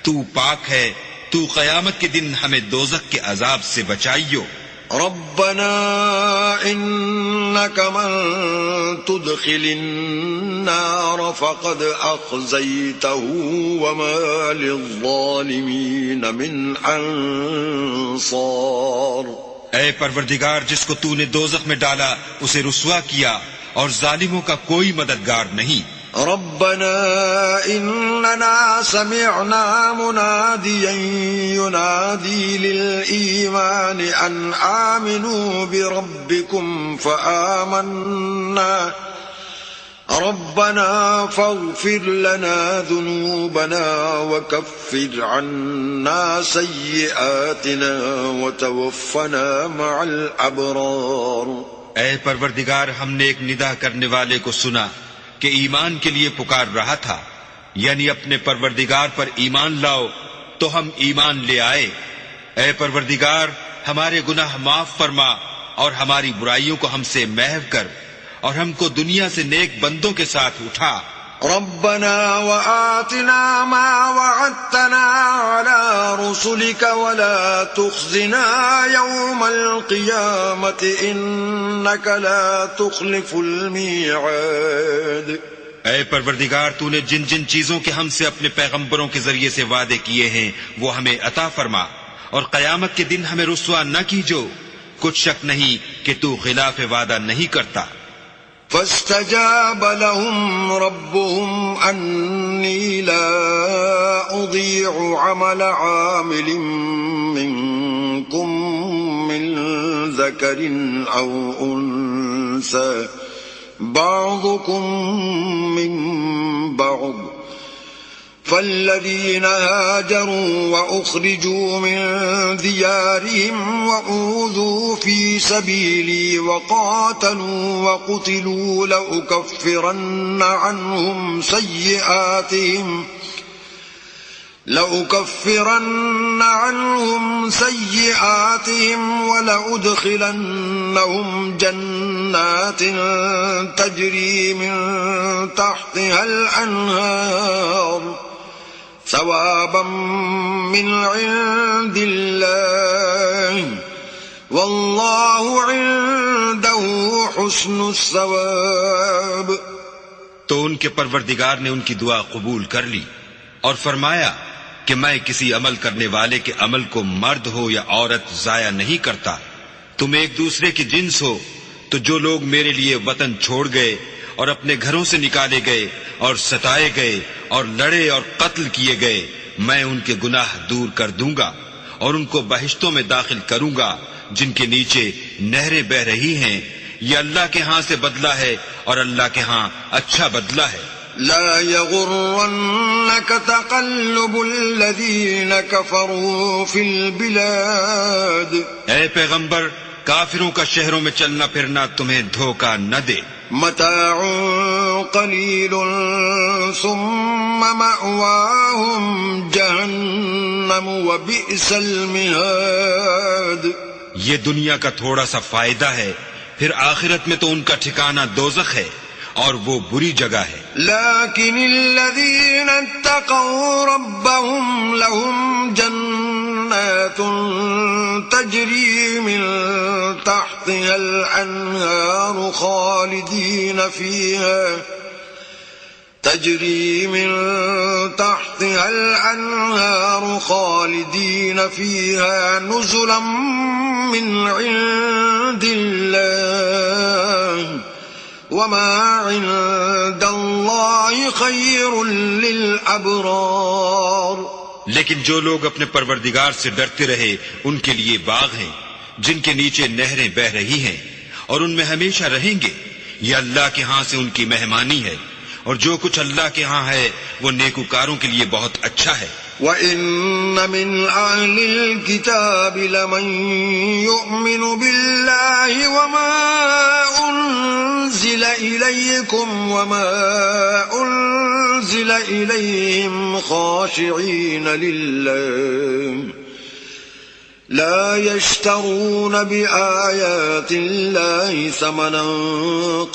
C: تو پاک ہے، تو قیامت کے دن ہمیں دوزخ کے عذاب سے بچائیو.
B: ربنا انك من تدخل النار فقد اخزيته وما للظالمين من انصار.
C: اے پروردگار، جس کو تو نے دوزخ میں ڈالا اسے رسوا کیا اور ظالموں کا کوئی مددگار نہیں.
B: ربنا اننا سمعنا مناديا ينادي للإيمان ان آمنوا بربكم فآمنا ربنا فاغفر لنا ذنوبنا وكفر عنا سيئاتنا وتوفنا مع الأبرار.
C: اے پروردگار، ہم نے ایک ندا کرنے والے کو سنا کہ ایمان کے لیے پکار رہا تھا، یعنی اپنے پروردگار پر ایمان لاؤ، تو ہم ایمان لے آئے۔ اے پروردگار، ہمارے گناہ معاف فرما اور ہماری برائیوں کو ہم سے محو کر، اور ہم کو دنیا سے نیک بندوں کے ساتھ اٹھا۔
B: ربنا وآتنا ما وعدتنا على رسلك ولا تخزنا يوم القيامة إنك لا تخلف الميعاد۔
C: اے پروردگار، تو نے جن جن چیزوں کے ہم سے اپنے پیغمبروں کے ذریعے سے وعدے کیے ہیں وہ ہمیں عطا فرما، اور قیامت کے دن ہمیں رسوا نہ کیجو، کچھ شک نہیں کہ تو خلاف وعدہ نہیں کرتا۔
B: فاستجاب لهم ربهم أني لا أضيع عمل عامل منكم من ذكر أو أنثى بعضكم من بعض، فالذين هاجروا وأخرجوا من ديارهم وأوذوا في سبيلي وقاتلوا وقتلوا لأكفرن عنهم سيئاتهم ولأدخلنهم جنات تجري من تحتها الأنهار ثوابا من عند الله والله عنده حسن الثواب۔
C: تو ان کے پروردگار نے ان کی دعا قبول کر لی اور فرمایا کہ میں کسی عمل کرنے والے کے عمل کو مرد ہو یا عورت ضائع نہیں کرتا۔ تم ایک دوسرے کی جنس ہو، تو جو لوگ میرے لیے وطن چھوڑ گئے اور اپنے گھروں سے نکالے گئے اور ستائے گئے اور لڑے اور قتل کیے گئے، میں ان کے گناہ دور کر دوں گا اور ان کو بہشتوں میں داخل کروں گا جن کے نیچے نہریں بہ رہی ہیں۔ یہ اللہ کے ہاں سے بدلہ ہے اور اللہ کے ہاں اچھا بدلہ ہے۔
B: لا يغرنك تقلب الذين كفروا في البلاد۔
C: اے پیغمبر، کافروں کا شہروں میں چلنا پھرنا تمہیں دھوکہ نہ دے۔
B: متاع قلیل ثم مأواهم جہنم وبئس المہاد۔
C: یہ دنیا کا تھوڑا سا فائدہ ہے، پھر آخرت میں تو ان کا ٹھکانہ دوزخ ہے اور وہ بری جگہ ہے۔
B: لیکن الذین اتقوا ربهم لهم جنات تجری من تحتها الانہار خالدین فیہا نزلا من عند اللہ وما عند اللہ خیر للابرار۔
C: لیکن جو لوگ اپنے پروردگار سے ڈرتے رہے ان کے لیے باغ ہیں جن کے نیچے نہریں بہ رہی ہیں اور ان میں ہمیشہ رہیں گے۔ یہ اللہ کے ہاں سے ان کی مہمانی ہے، اور جو کچھ اللہ کے ہاں ہے وہ نیکوکاروں کے لیے بہت اچھا ہے۔
B: وَإِنَّ مِنْ أَهْلِ الْكِتَابِ لَمَنْ يُؤْمِنُ بِاللَّهِ وَمَا أُنْزِلَ إِلَيْكُمْ وَمَا أُنْزِلَ إِلَيْهِمْ خَاشِعِينَ لِلَّهِ لَا يَشْتَرُونَ بِآيَاتِ اللَّهِ ثَمَنًا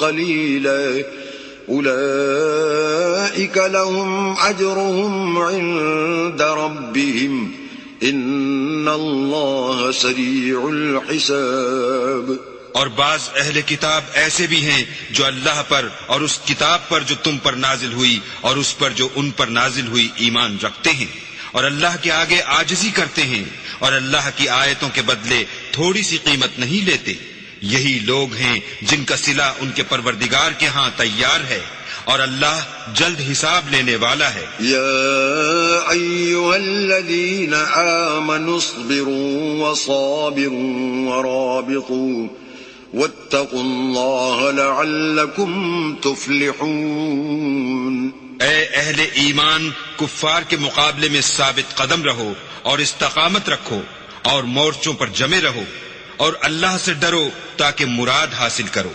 B: قَلِيلًا أولئك لهم أجرهم عند ربهم إن الله سريع الحساب۔
C: اور بعض اہل کتاب ایسے بھی ہیں جو اللہ پر اور اس کتاب پر جو تم پر نازل ہوئی اور اس پر جو ان پر نازل ہوئی ایمان رکھتے ہیں، اور اللہ کے آگے عاجزی کرتے ہیں، اور اللہ کی آیتوں کے بدلے تھوڑی سی قیمت نہیں لیتے۔ یہی لوگ ہیں جن کا صلہ ان کے پروردگار کے ہاں تیار ہے، اور اللہ جلد حساب لینے والا ہے۔
B: یا ایھا الذین آمنوا اصبروا وصابروا ورابطوا واتقوا اللہ لعلکم تفلحون۔
C: اے اہل ایمان، کفار کے مقابلے میں ثابت قدم رہو اور استقامت رکھو اور مورچوں پر جمے رہو، اور اللہ سے ڈرو تاکہ مراد حاصل کرو۔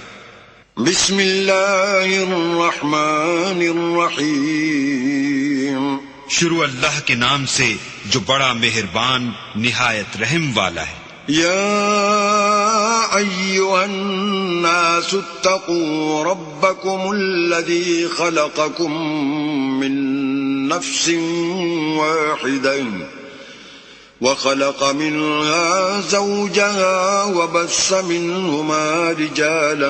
B: بسم اللہ الرحمن الرحیم۔
C: شروع اللہ کے نام سے جو بڑا مہربان نہایت رحم والا ہے۔
B: یا ایھا الناس اتقوا ربکم الذی خلقکم من نفس واحدہ وخلق منها زوجها وبث منهما رجالا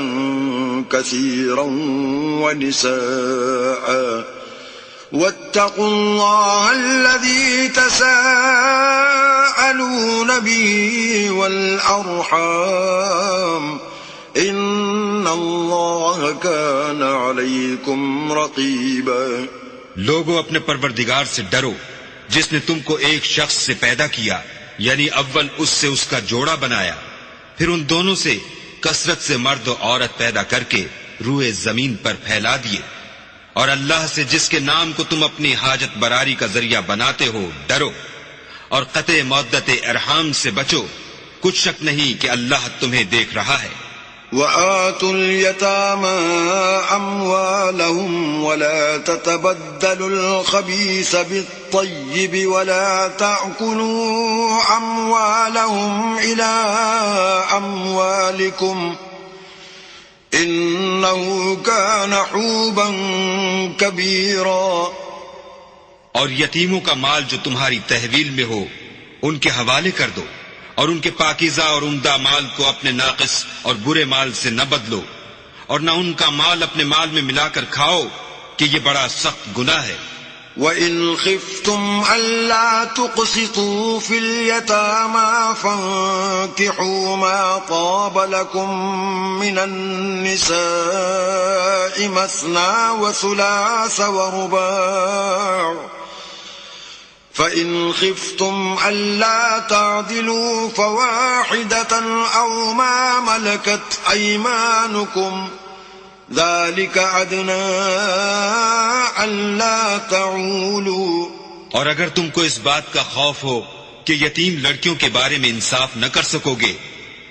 B: كثيرا ونساء واتقوا الله الذي تساءلون به والأرحام إن الله كان عليكم رقيبا۔
C: لوگوں اپنے پروردگار سے ڈرو جس نے تم کو ایک شخص سے پیدا کیا، یعنی اول اس سے اس کا جوڑا بنایا، پھر ان دونوں سے کثرت سے مرد و عورت پیدا کر کے روئے زمین پر پھیلا دیے، اور اللہ سے جس کے نام کو تم اپنی حاجت براری کا ذریعہ بناتے ہو ڈرو، اور قطع مودت ارحام سے بچو، کچھ شک نہیں کہ اللہ تمہیں دیکھ رہا ہے۔
B: وآتوا اليتامى أموالهم ولا تتبدلوا الخبيث بالطيب ولا تأكلوا أموالهم إلى أموالكم إنه كان حوبا كبيرا۔
C: اور یتیموں کا مال جو تمہاری تحویل میں ہو ان کے حوالے کر دو، اور ان کے پاکیزہ اور عمدہ مال کو اپنے ناقص اور برے مال سے نہ بدلو، اور نہ ان کا مال اپنے مال میں ملا کر کھاؤ کہ یہ بڑا سخت گناہ ہے۔
B: وَإِنْ خِفْتُمْ أَلَّا تُقْسِطُوا فِي الْيَتَامَى فَانكِحُوا مَا طَابَ لَكُم مِّنَ النِّسَاءِ مَثْنَىٰ وَثُلَاثَ وَرُبَاعَ فَإِنْ خِفْتُمْ أَلَّا تَعْدِلُوا فَوَاحِدَةً أَوْ مَا مَلَكَتْ أَيْمَانُكُمْ ذَلِكَ أَدْنَىٰ أَلَّا تَعُولُوا۔ اور
C: اگر تم کو اس بات کا خوف ہو کہ یتیم لڑکیوں کے بارے میں انصاف نہ کر سکو گے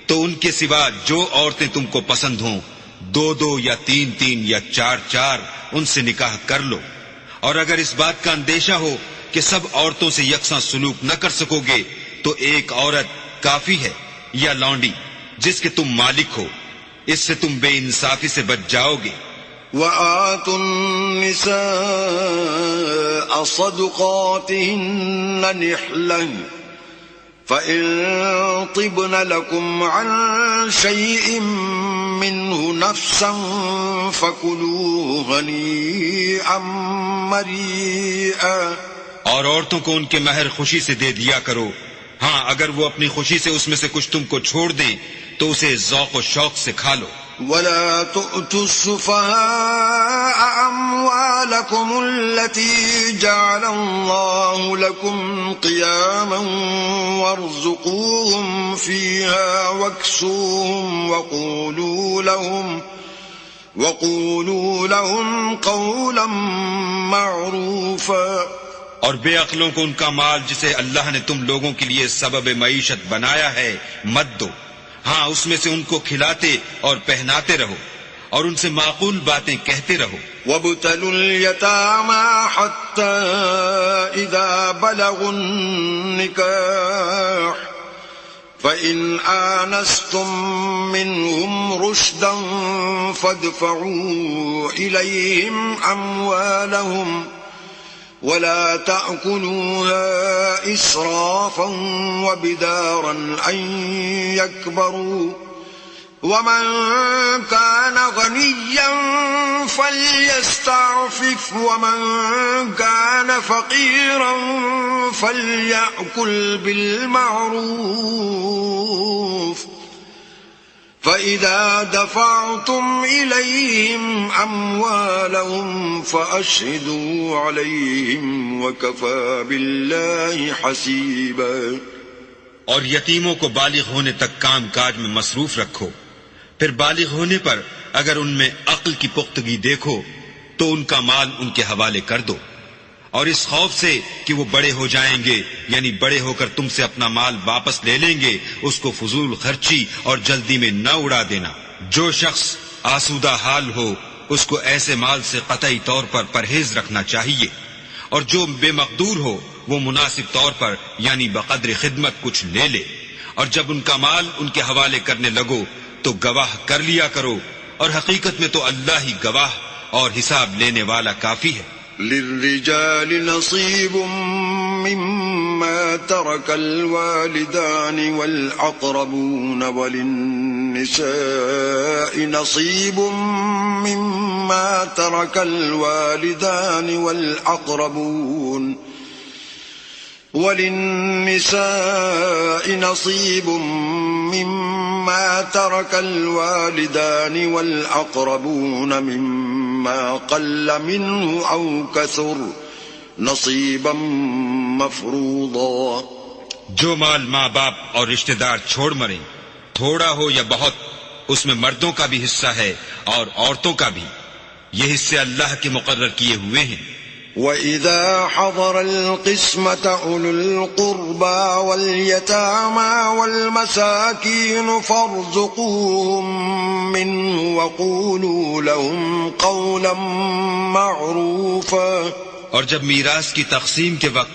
C: تو ان کے سوا جو عورتیں تم کو پسند ہوں، 2 یا 3 یا 4 ان سے نکاح کر لو۔ اور اگر اس بات کا اندیشہ ہو کہ سب عورتوں سے یکساں سلوک نہ کر سکو گے تو ایک عورت کافی ہے یا لونڈی جس کے تم مالک ہو، اس سے تم بے انصافی سے بچ جاؤ گے۔
B: وَآتُوا النِّسَاءَ صَدُقَاتِهِنَّ نِحْلَةً فَإِن طِبْنَ لَكُمْ عَن شَيْءٍ مِّنْهُ نَفْسًا فَكُلُوهُ هَنِيئًا مَرِيئًا۔
C: اور عورتوں کو ان کے مہر خوشی سے دے دیا کرو، ہاں اگر وہ اپنی خوشی سے اس میں سے کچھ تم کو چھوڑ دیں تو اسے ذوق و شوق سے کھا لو۔
B: وَلَا تُؤْتُوا السُّفَهَاءَ أَمْوَالَكُمُ الَّتِي جَعَلَ اللَّهُ لَكُمْ قِيَامًا وَارْزُقُوهُمْ فِيهَا وَاكْسُوهُمْ وَقُولُوا لَهُمْ قَوْلًا مَّعْرُوفًا۔
C: اور بے عقلوں کو ان کا مال جسے اللہ نے تم لوگوں کے لیے سبب معیشت بنایا ہے مت دو، ہاں اس میں سے ان کو کھلاتے اور پہناتے رہو اور ان سے معقول باتیں کہتے رہو۔
B: وَابْتَلُوا الْيَتَامَى حَتَّى إِذَا بَلَغُوا النِّكَاحَ فَإِنْ آنَسْتُمْ مِنْهُمْ رُشْدًا فَادْفَعُوا إِلَيْهِمْ أَمْوَالَهُمْ وَلَا تَأْكُلُوهَا إِسْرَافًا وَبِدَارًا أَن يَكْبَرُوا وَمَن كَانَ غَنِيًّا فَلْيَسْتَعْفِفْ وَمَن كَانَ فَقِيرًا فَلْيَأْكُلْ بِالْمَعْرُوفِ فَإِذَا دَفَعْتُمْ إِلَيْهِمْ أَمْوَالَهُمْ فَأَشْهِدُوا عَلَيْهِمْ وَكَفَى بِاللَّهِ حَسِيبًا۔
C: اور یتیموں کو بالغ ہونے تک کام کاج میں مصروف رکھو، پھر بالغ ہونے پر اگر ان میں عقل کی پختگی دیکھو تو ان کا مال ان کے حوالے کر دو، اور اس خوف سے کہ وہ بڑے ہو جائیں گے، یعنی بڑے ہو کر تم سے اپنا مال واپس لے لیں گے، اس کو فضول خرچی اور جلدی میں نہ اڑا دینا۔ جو شخص آسودہ حال ہو اس کو ایسے مال سے قطعی طور پر پرہیز رکھنا چاہیے، اور جو بے مقدور ہو وہ مناسب طور پر یعنی بقدر خدمت کچھ لے لے، اور جب ان کا مال ان کے حوالے کرنے لگو تو گواہ کر لیا کرو، اور حقیقت میں تو اللہ ہی گواہ اور حساب لینے والا کافی ہے۔
B: للرجال نصيب مما ترك الوالدان والأقربون وللنساء نصيب مما ترك الوالدان والأقربون نصيب مما ترك الوالدان والأقربون مما قل منه أو كثر نصيبا مفروضا۔
C: جو مال ماں باپ اور رشتہ دار چھوڑ مریں، تھوڑا ہو یا بہت، اس میں مردوں کا بھی حصہ ہے اور عورتوں کا بھی، یہ حصے اللہ کے مقرر کیے ہوئے ہیں۔
B: وَإِذَا حَضَرَ الْقِسْمَةَ أُولُو الْقُرْبَى وَالْيَتَامَى وَالْمَسَاكِينُ فَارْزُقُوهُم مِّنْهُ وَقُولُوا لَهُمْ قَوْلًا مَّعْرُوفًا۔
C: اور جب میراث کی تقسیم کے وقت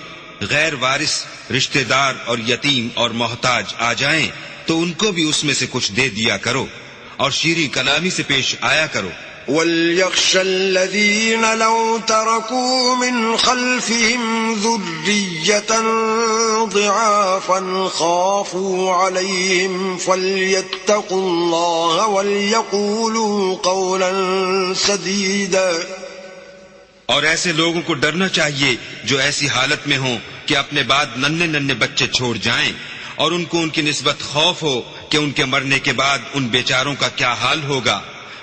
C: غیر وارث رشتہ دار اور یتیم اور محتاج آ جائیں تو ان کو بھی اس میں سے کچھ دے دیا کرو اور شیریں کلامی سے پیش آیا کرو۔
B: وَلْيَخْشَ الَّذِينَ لَوْ تَرَكُوا مِنْ خَلْفِهِمْ ذُرِّيَّةً ضِعَافًا خَافُوا عَلَيْهِمْ فَلْيَتَّقُوا اللَّهَ وَلْيَقُولُوا قَوْلًا سَدِيدًا۔
C: اور ایسے لوگوں کو ڈرنا چاہیے جو ایسی حالت میں ہوں کہ اپنے بعد ننھے بچے چھوڑ جائیں، اور ان کو ان کی نسبت خوف ہو کہ ان کے مرنے کے بعد ان بیچاروں کا کیا حال ہوگا،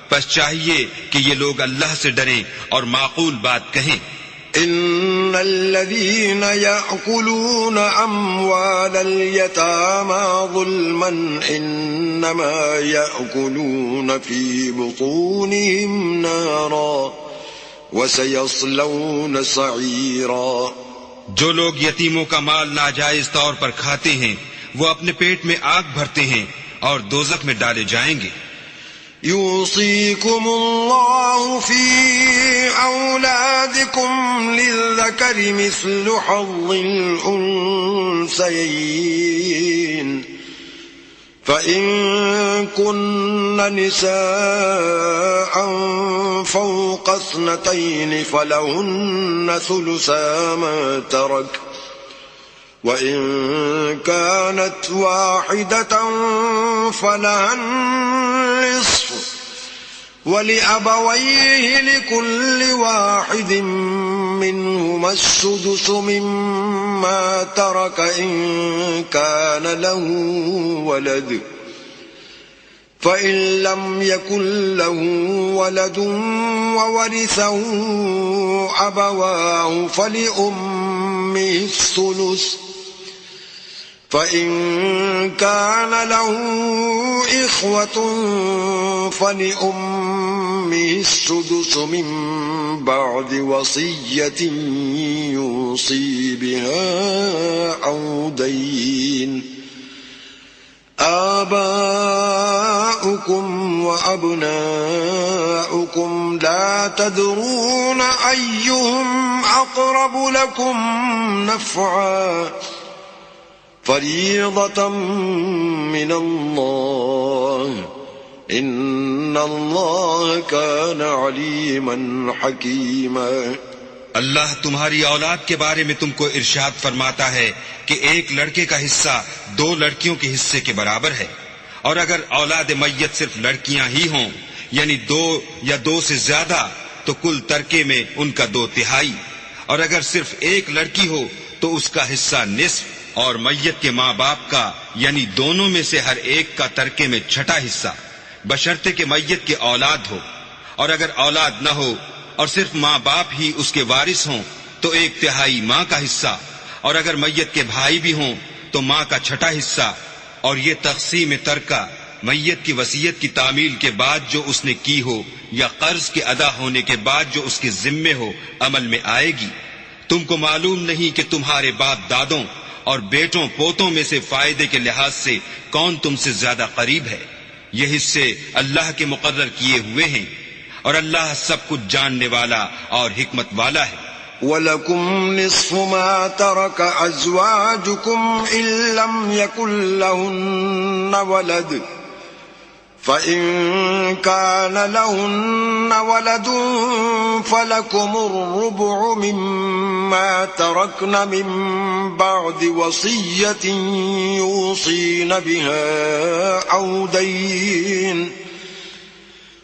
C: پس چاہیے کہ یہ لوگ اللہ سے ڈریں اور معقول بات کہیں۔
B: ان الذين يأكلون اموال اليتامى ظلما انما يأكلون في بطونهم نارا وسيصلون سعيرا۔
C: جو لوگ یتیموں کا مال ناجائز طور پر کھاتے ہیں وہ اپنے پیٹ میں آگ بھرتے ہیں اور دوزخ میں ڈالے جائیں گے۔
B: يوصيكم الله في أولادكم للذكر مثل حظ الأنثيين فإن كن نساء فوق 2 فلهن ثلثا ما ترك وإن كانت واحدة فلها النصف ولأبويه لكل واحد منهما السدس مما ترك إن كان له ولد فإن لم يكن له ولد وورثه أبواه فلأمه الثلث فإن كان له إخوة فلأمه السدس من بعد وصية يوصي بها أو دين آباؤكم وأبناؤكم لا تدرون أيهم أقرب لكم نفعا فريضة من الله إن الله كان عليما حكيما۔
C: اللہ تمہاری اولاد کے بارے میں تم کو ارشاد فرماتا ہے کہ ایک لڑکے کا حصہ 2 لڑکیوں کے حصے کے برابر ہے، اور اگر اولاد میت صرف لڑکیاں ہی ہوں یعنی 2 یا 2 سے زیادہ تو کل ترکے میں ان کا 2/3، اور اگر صرف ایک لڑکی ہو تو اس کا حصہ نصف، اور میت کے ماں باپ کا یعنی دونوں میں سے ہر ایک کا ترکے میں 6واں حصہ، بشرطے کہ میت کے اولاد ہو، اور اگر اولاد نہ ہو اور صرف ماں باپ ہی اس کے وارث ہوں تو 1/3 ماں کا حصہ، اور اگر میت کے بھائی بھی ہوں تو ماں کا 6واں حصہ۔ اور یہ تقسیم ترکہ میت کی وصیت کی تعمیل کے بعد جو اس نے کی ہو یا قرض کے ادا ہونے کے بعد جو اس کے ذمے ہو عمل میں آئے گی۔ تم کو معلوم نہیں کہ تمہارے باپ دادوں اور بیٹوں پوتوں میں سے فائدے کے لحاظ سے کون تم سے زیادہ قریب ہے؟ یہ حصے اللہ کے مقرر کیے ہوئے ہیں، اور اللہ سب کچھ جاننے والا اور حکمت والا ہے۔
B: وَلَكُمْ نِصْفُ مَا تَرَكَ أَزْوَاجُكُمْ إِن لَّمْ يَكُن لَّهُنَّ وَلَدٌ فَإِن كَانَ لَهُنَّ وَلَدٌ فَلَكُمُ الرُّبُعُ مِمَّا تَرَكْنَ مِن بَعْدِ وَصِيَّةٍ يُوصِينَ بِهَا أَوْ دَيْنٍ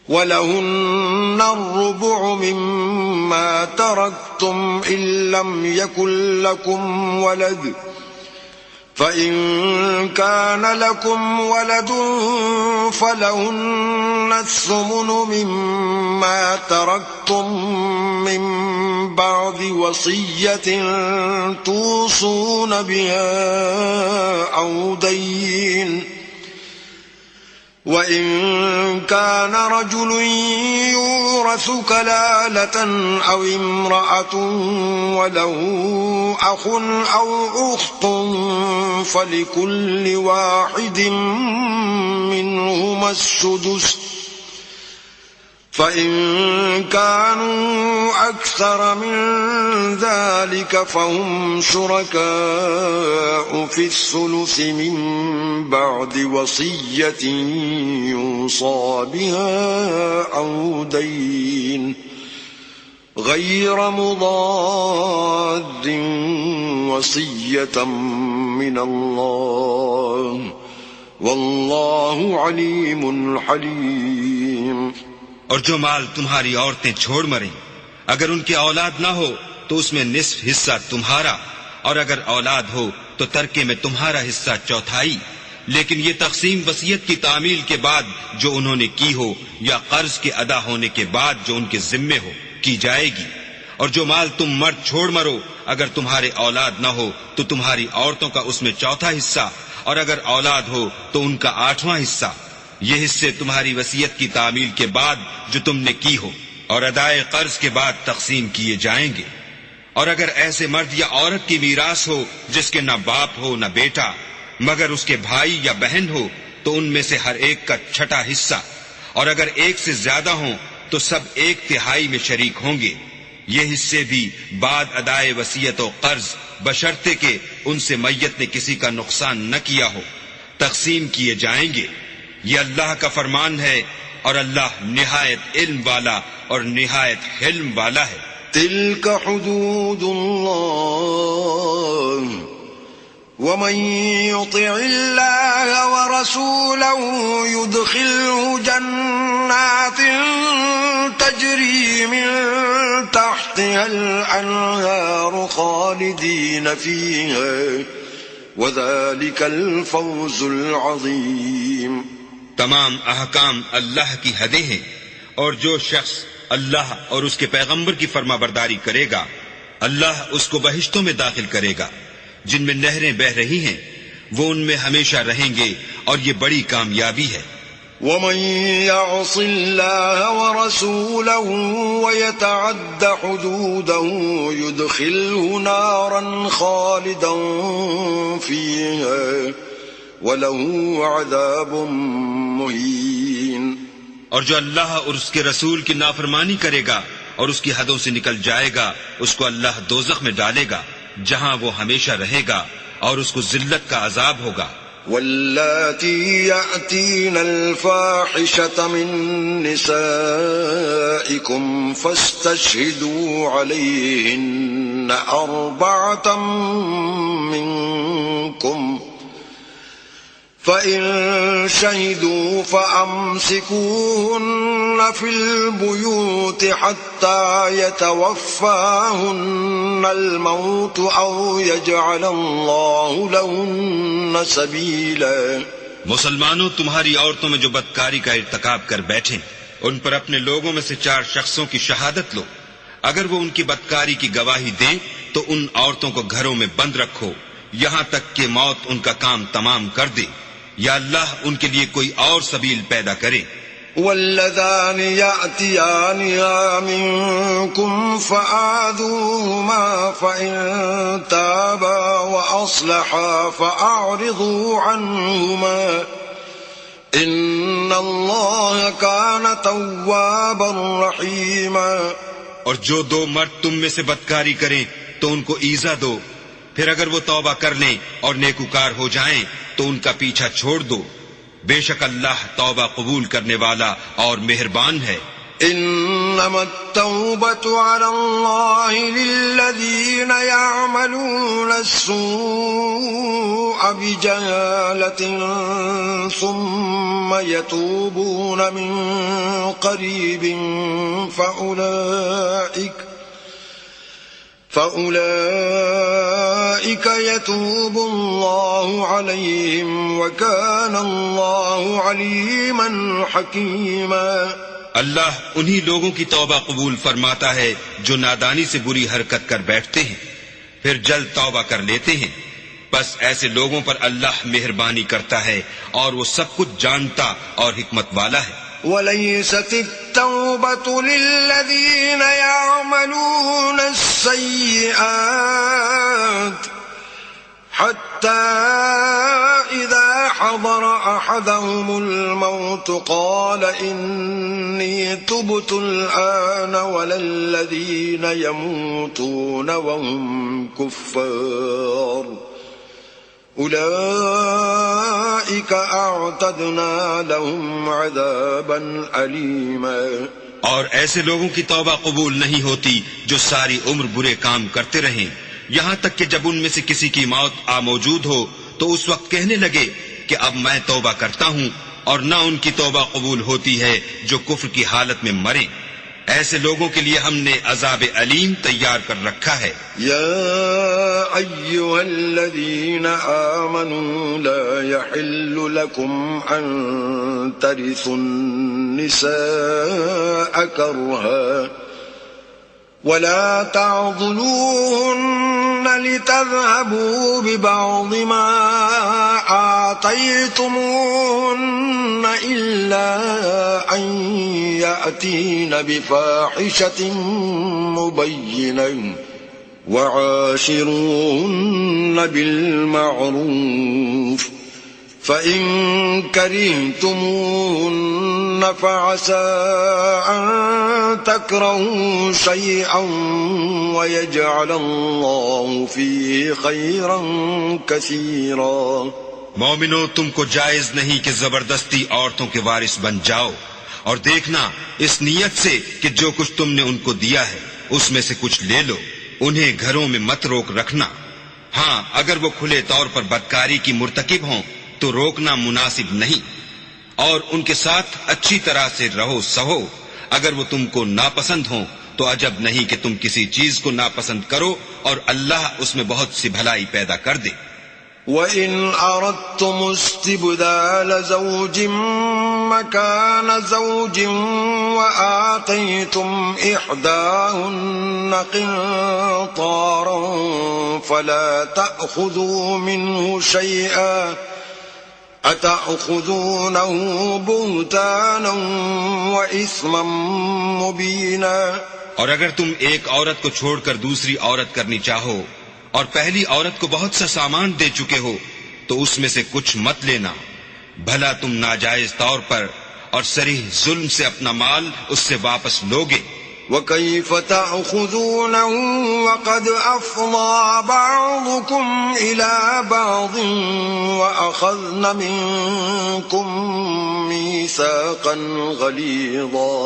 B: وَلَهُنَّ الرُّبُعُ مِمَّا تَرَكْتُمْ إِن لَّمْ يَكُن لَّكُمْ وَلَدٌ فَإِن كَانَ لَكُمْ وَلَدٌ فَلَهُنَّ الثُّمُنُ مِمَّا تَرَكْتُم مِّن بَعْدِ وَصِيَّةٍ تُوصُونَ بِهَا أَوْ دَيْنٍ وَإِن كَانَ رَجُلٌ يُورَثُ كَلَالَةً أَوْ امْرَأَةٌ وَلَهُ أَخٌ أَوْ أُخْتٌ فَلِكُلِّ وَاحِدٍ مِّنْهُمَا السُّدُسُ فَإِن كَانُوا أَكْثَرَ مِن ذَلِكَ فَهُمْ شُرَكَاءُ فِي الثُّلُثِ مِن بَعْدِ وَصِيَّةٍ يُوصَىٰ بِهَا أَوْ دَيْنٍ غَيْرَ مُضَارٍّ وَصِيَّةً مِّنَ اللَّهِ وَاللَّهُ عَلِيمٌ حَلِيمٌ۔
C: اور جو مال تمہاری عورتیں چھوڑ مریں، اگر ان کی اولاد نہ ہو تو اس میں نصف حصہ تمہارا، اور اگر اولاد ہو تو ترکے میں تمہارا حصہ چوتھائی، لیکن یہ تقسیم وصیت کی تعمیل کے بعد جو انہوں نے کی ہو یا قرض کے ادا ہونے کے بعد جو ان کے ذمے ہو کی جائے گی۔ اور جو مال تم مرد چھوڑ مرو، اگر تمہارے اولاد نہ ہو تو تمہاری عورتوں کا اس میں چوتھا حصہ، اور اگر اولاد ہو تو ان کا 8واں حصہ۔ یہ حصے تمہاری وصیت کی تعمیل کے بعد جو تم نے کی ہو اور ادائے قرض کے بعد تقسیم کیے جائیں گے۔ اور اگر ایسے مرد یا عورت کی میراث ہو جس کے نہ باپ ہو نہ بیٹا مگر اس کے بھائی یا بہن ہو تو ان میں سے ہر ایک کا چھٹا حصہ، اور اگر ایک سے زیادہ ہوں تو سب 1/3 میں شریک ہوں گے۔ یہ حصے بھی بعد ادائے وصیت و قرض بشرطے کہ ان سے میت نے کسی کا نقصان نہ کیا ہو تقسیم کیے جائیں گے۔ یہ اللہ کا فرمان ہے، اور اللہ نہایت علم والا اور نہایت حلم والا ہے۔
B: تلك حدود الله ومن يطع الله ورسوله يدخله جنات تجري من تحتها الأنهار خالدين فيها وذلك الفوز العظيم۔
C: تمام احکام اللہ کی حدیں ہیں، اور جو شخص اللہ اور اس کے پیغمبر کی فرما برداری کرے گا اللہ اس کو بہشتوں میں داخل کرے گا جن میں نہریں بہ رہی ہیں، وہ ان میں ہمیشہ رہیں گے، اور یہ بڑی کامیابی ہے۔
B: ومن يعص الله ورسوله ويتعد حدوده يدخله نارا خالدا فيها وله عذاب مهين۔
C: اور جو اللہ اور اس کے رسول کی نافرمانی کرے گا اور اس کی حدوں سے نکل جائے گا اس کو اللہ دوزخ میں ڈالے گا جہاں وہ ہمیشہ رہے گا، اور اس کو ذلت کا عذاب ہوگا۔
B: واللاتي يأتين الفاحشة من نسائكم فاستشهدوا عليهن 4 منكم فإن شهدوا فأمسكوهن في البيوت حتى يتوفاهن الموت أو يجعل الله لهن سبيلا۔
C: مسلمانوں، تمہاری عورتوں میں جو بدکاری کا ارتکاب کر بیٹھیں ان پر اپنے لوگوں میں سے 4 شخصوں کی شہادت لو۔ اگر وہ ان کی بدکاری کی گواہی دیں تو ان عورتوں کو گھروں میں بند رکھو یہاں تک کہ موت ان کا کام تمام کر دے، یا اللہ ان کے لیے کوئی اور سبیل پیدا کرے۔
B: واللذان يأتيانها منكم فآذوهما فإن تابا وأصلحا فأعرضوا عنهما إن الله كان توابا رحيما.
C: اور جو دو مرد تم میں سے بدکاری کریں تو ان کو ایذا دو، پھر اگر وہ توبہ کر لیں اور نیکوکار ہو جائیں تو ان کا پیچھا چھوڑ دو، بے شک اللہ توبہ قبول کرنے والا اور مہربان ہے.
B: إنما التوبة على الله للذين يعملون السوء بجهالة ثم يتوبون من قريب فأولئك يتوب الله عليهم وكان الله عليما حكيما.
C: اللہ انہی لوگوں کی توبہ قبول فرماتا ہے جو نادانی سے بری حرکت کر بیٹھتے ہیں پھر جلد توبہ کر لیتے ہیں، بس ایسے لوگوں پر اللہ مہربانی کرتا ہے اور وہ سب کچھ جانتا اور حکمت والا ہے.
B: وليست التوبة للذين يعملون السيئات حتى إذا حضر أحدهم الموت قال إني تبت الآن ولا الذين يموتون وهم كفار أولئك أعتدنا لهم عذابا أليما.
C: اور ایسے لوگوں کی توبہ قبول نہیں ہوتی جو ساری عمر برے کام کرتے رہیں یہاں تک کہ جب ان میں سے کسی کی موت آ موجود ہو تو اس وقت کہنے لگے کہ اب میں توبہ کرتا ہوں، اور نہ ان کی توبہ قبول ہوتی ہے جو کفر کی حالت میں مریں. ایسے لوگوں کے لیے ہم نے عذاب علیم تیار کر رکھا ہے.
B: يا أيها الذين آمنوا لا يحل لكم أن ترثوا النساء كرها ولا تعضلوهن لتذهبوا ببعض ما آتيتموهن إلا أن يأتين بفاحشة مبينة وعاشروهن بالمعروف فإن كرهتموهن فعسى أن تكرهوا شيئا ويجعل الله فيه خيرا كثيرا.
C: مومنو، تم کو جائز نہیں کہ زبردستی عورتوں کے وارث بن جاؤ، اور دیکھنا اس نیت سے کہ جو کچھ تم نے ان کو دیا ہے اس میں سے کچھ لے لو، انہیں گھروں میں مت روک رکھنا. ہاں اگر وہ کھلے طور پر بدکاری کی مرتکب ہوں تو روکنا مناسب نہیں، اور ان کے ساتھ اچھی طرح سے رہو سہو. اگر وہ تم کو ناپسند ہوں تو عجب نہیں کہ تم کسی چیز کو ناپسند کرو اور اللہ اس میں بہت سی بھلائی پیدا کر دے.
B: وَإِنْ أَرَدْتُمُ اسْتِبْدَالَ زَوْجٍ مَّكَانَ زَوْجٍ وَآتَيْتُمْ إِحْدَاهُنَّ قِنطَارًا فَلَا تَأْخُذُوا مِنْهُ شَيْئًا أَتَأْخُذُونَهُ بُهْتَانًا وَإِثْمًا مُّبِينًا.
C: اور اگر تم ایک عورت کو چھوڑ کر دوسری عورت کرنی چاہو اور پہلی عورت کو بہت سا سامان دے چکے ہو تو اس میں سے کچھ مت لینا، بھلا تم ناجائز طور پر اور صریح ظلم سے اپنا مال اس سے واپس لوگے.
B: وَكَيْفَ تَأْخُذُونَهُ وَقَدْ أَفْضَىٰ بَعْضُكُمْ إِلَىٰ بَعْضٍ وَأَخَذْنَ مِنكُم مِّيثَاقًا غَلِيظًا.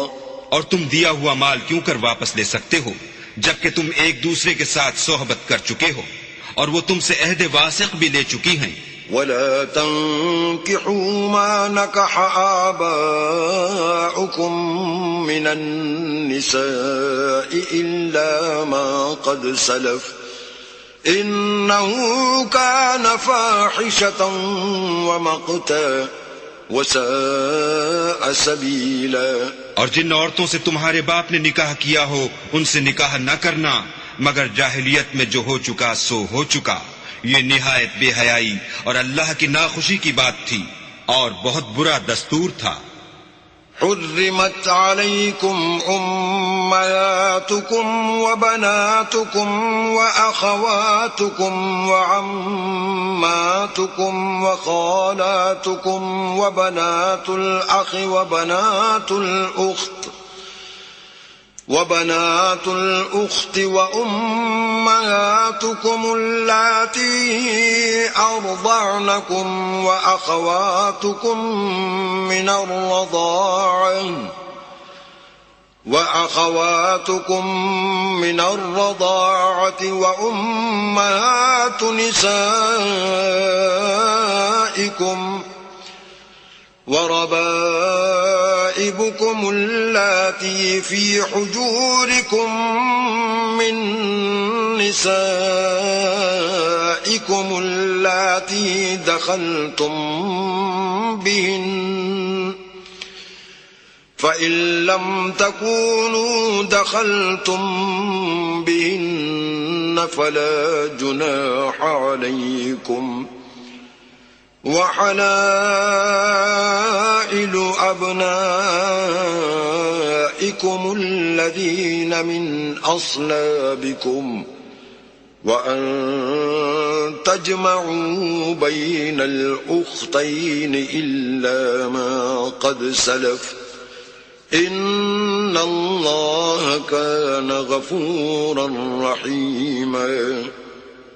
C: اور تم دیا ہوا مال کیوں کر واپس لے سکتے ہو جبکہ تم ایک دوسرے کے ساتھ صحبت کر چکے ہو اور وہ تم سے عہد واثق بھی لے چکی ہیں.
B: وَلَا تَنكِحُوا مَا نَكَحَ آبَاؤُكُم مِّنَ النِّسَاءِ إِلَّا مَا قَدْ سَلَفَ إِنَّهُ كَانَ فَاحِشَةً وَمَقْتًا وَسَاءَ سَبِيلًا.
C: اور جن عورتوں سے تمہارے باپ نے نکاح کیا ہو ان سے نکاح نہ کرنا مگر جاہلیت میں جو ہو چکا سو ہو چکا. یہ نہایت بے حیائی اور اللہ کی ناخوشی کی بات تھی اور بہت برا دستور تھا.
B: حرمت عليكم أمهاتكم وبناتكم وأخواتكم وعماتكم وخالاتكم وبنات الأخ وبنات الأخت وأمهاتكم اللاتي أرضعنكم وأخواتكم من الرضاعة وأمهات نسائكم وربائبكم اللاتي في حجوركم من نسائكم اللاتي دخلتم بهن فإن لم تكونوا دخلتم بهن فلا جناح عليكم وحلائل أبنائكم الذين من أصلابكم وأن تجمعوا بين الأختين إلا ما قد سلف إن الله كان غفورا رحيما.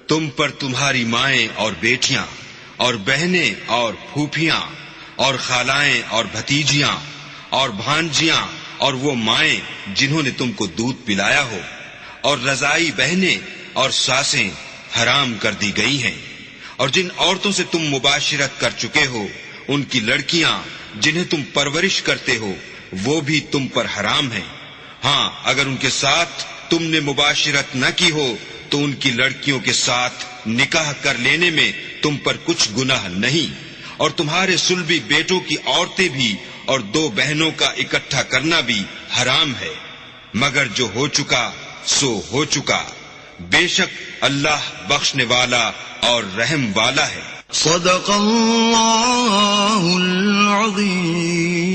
C: تم پر تمہاری مائیں اور بیٹیاں اور بہنیں اور پھوپھیاں اور خالائیں اور بھتیجیاں اور بھانجیاں اور وہ مائیں جنہوں نے تم کو دودھ پلایا ہو اور رضائی بہنیں اور ساسیں حرام کر دی گئی ہیں، اور جن عورتوں سے تم مباشرت کر چکے ہو ان کی لڑکیاں جنہیں تم پرورش کرتے ہو وہ بھی تم پر حرام ہیں. ہاں اگر ان کے ساتھ تم نے مباشرت نہ کی ہو تو ان کی لڑکیوں کے ساتھ نکاح کر لینے میں تم پر کچھ گناہ نہیں، اور تمہارے صلبی بیٹوں کی عورتیں بھی اور 2 بہنوں کا اکٹھا کرنا بھی حرام ہے، مگر جو ہو چکا سو ہو چکا، بے شک اللہ بخشنے والا اور رحم والا ہے.
B: صدق اللہ العظیم.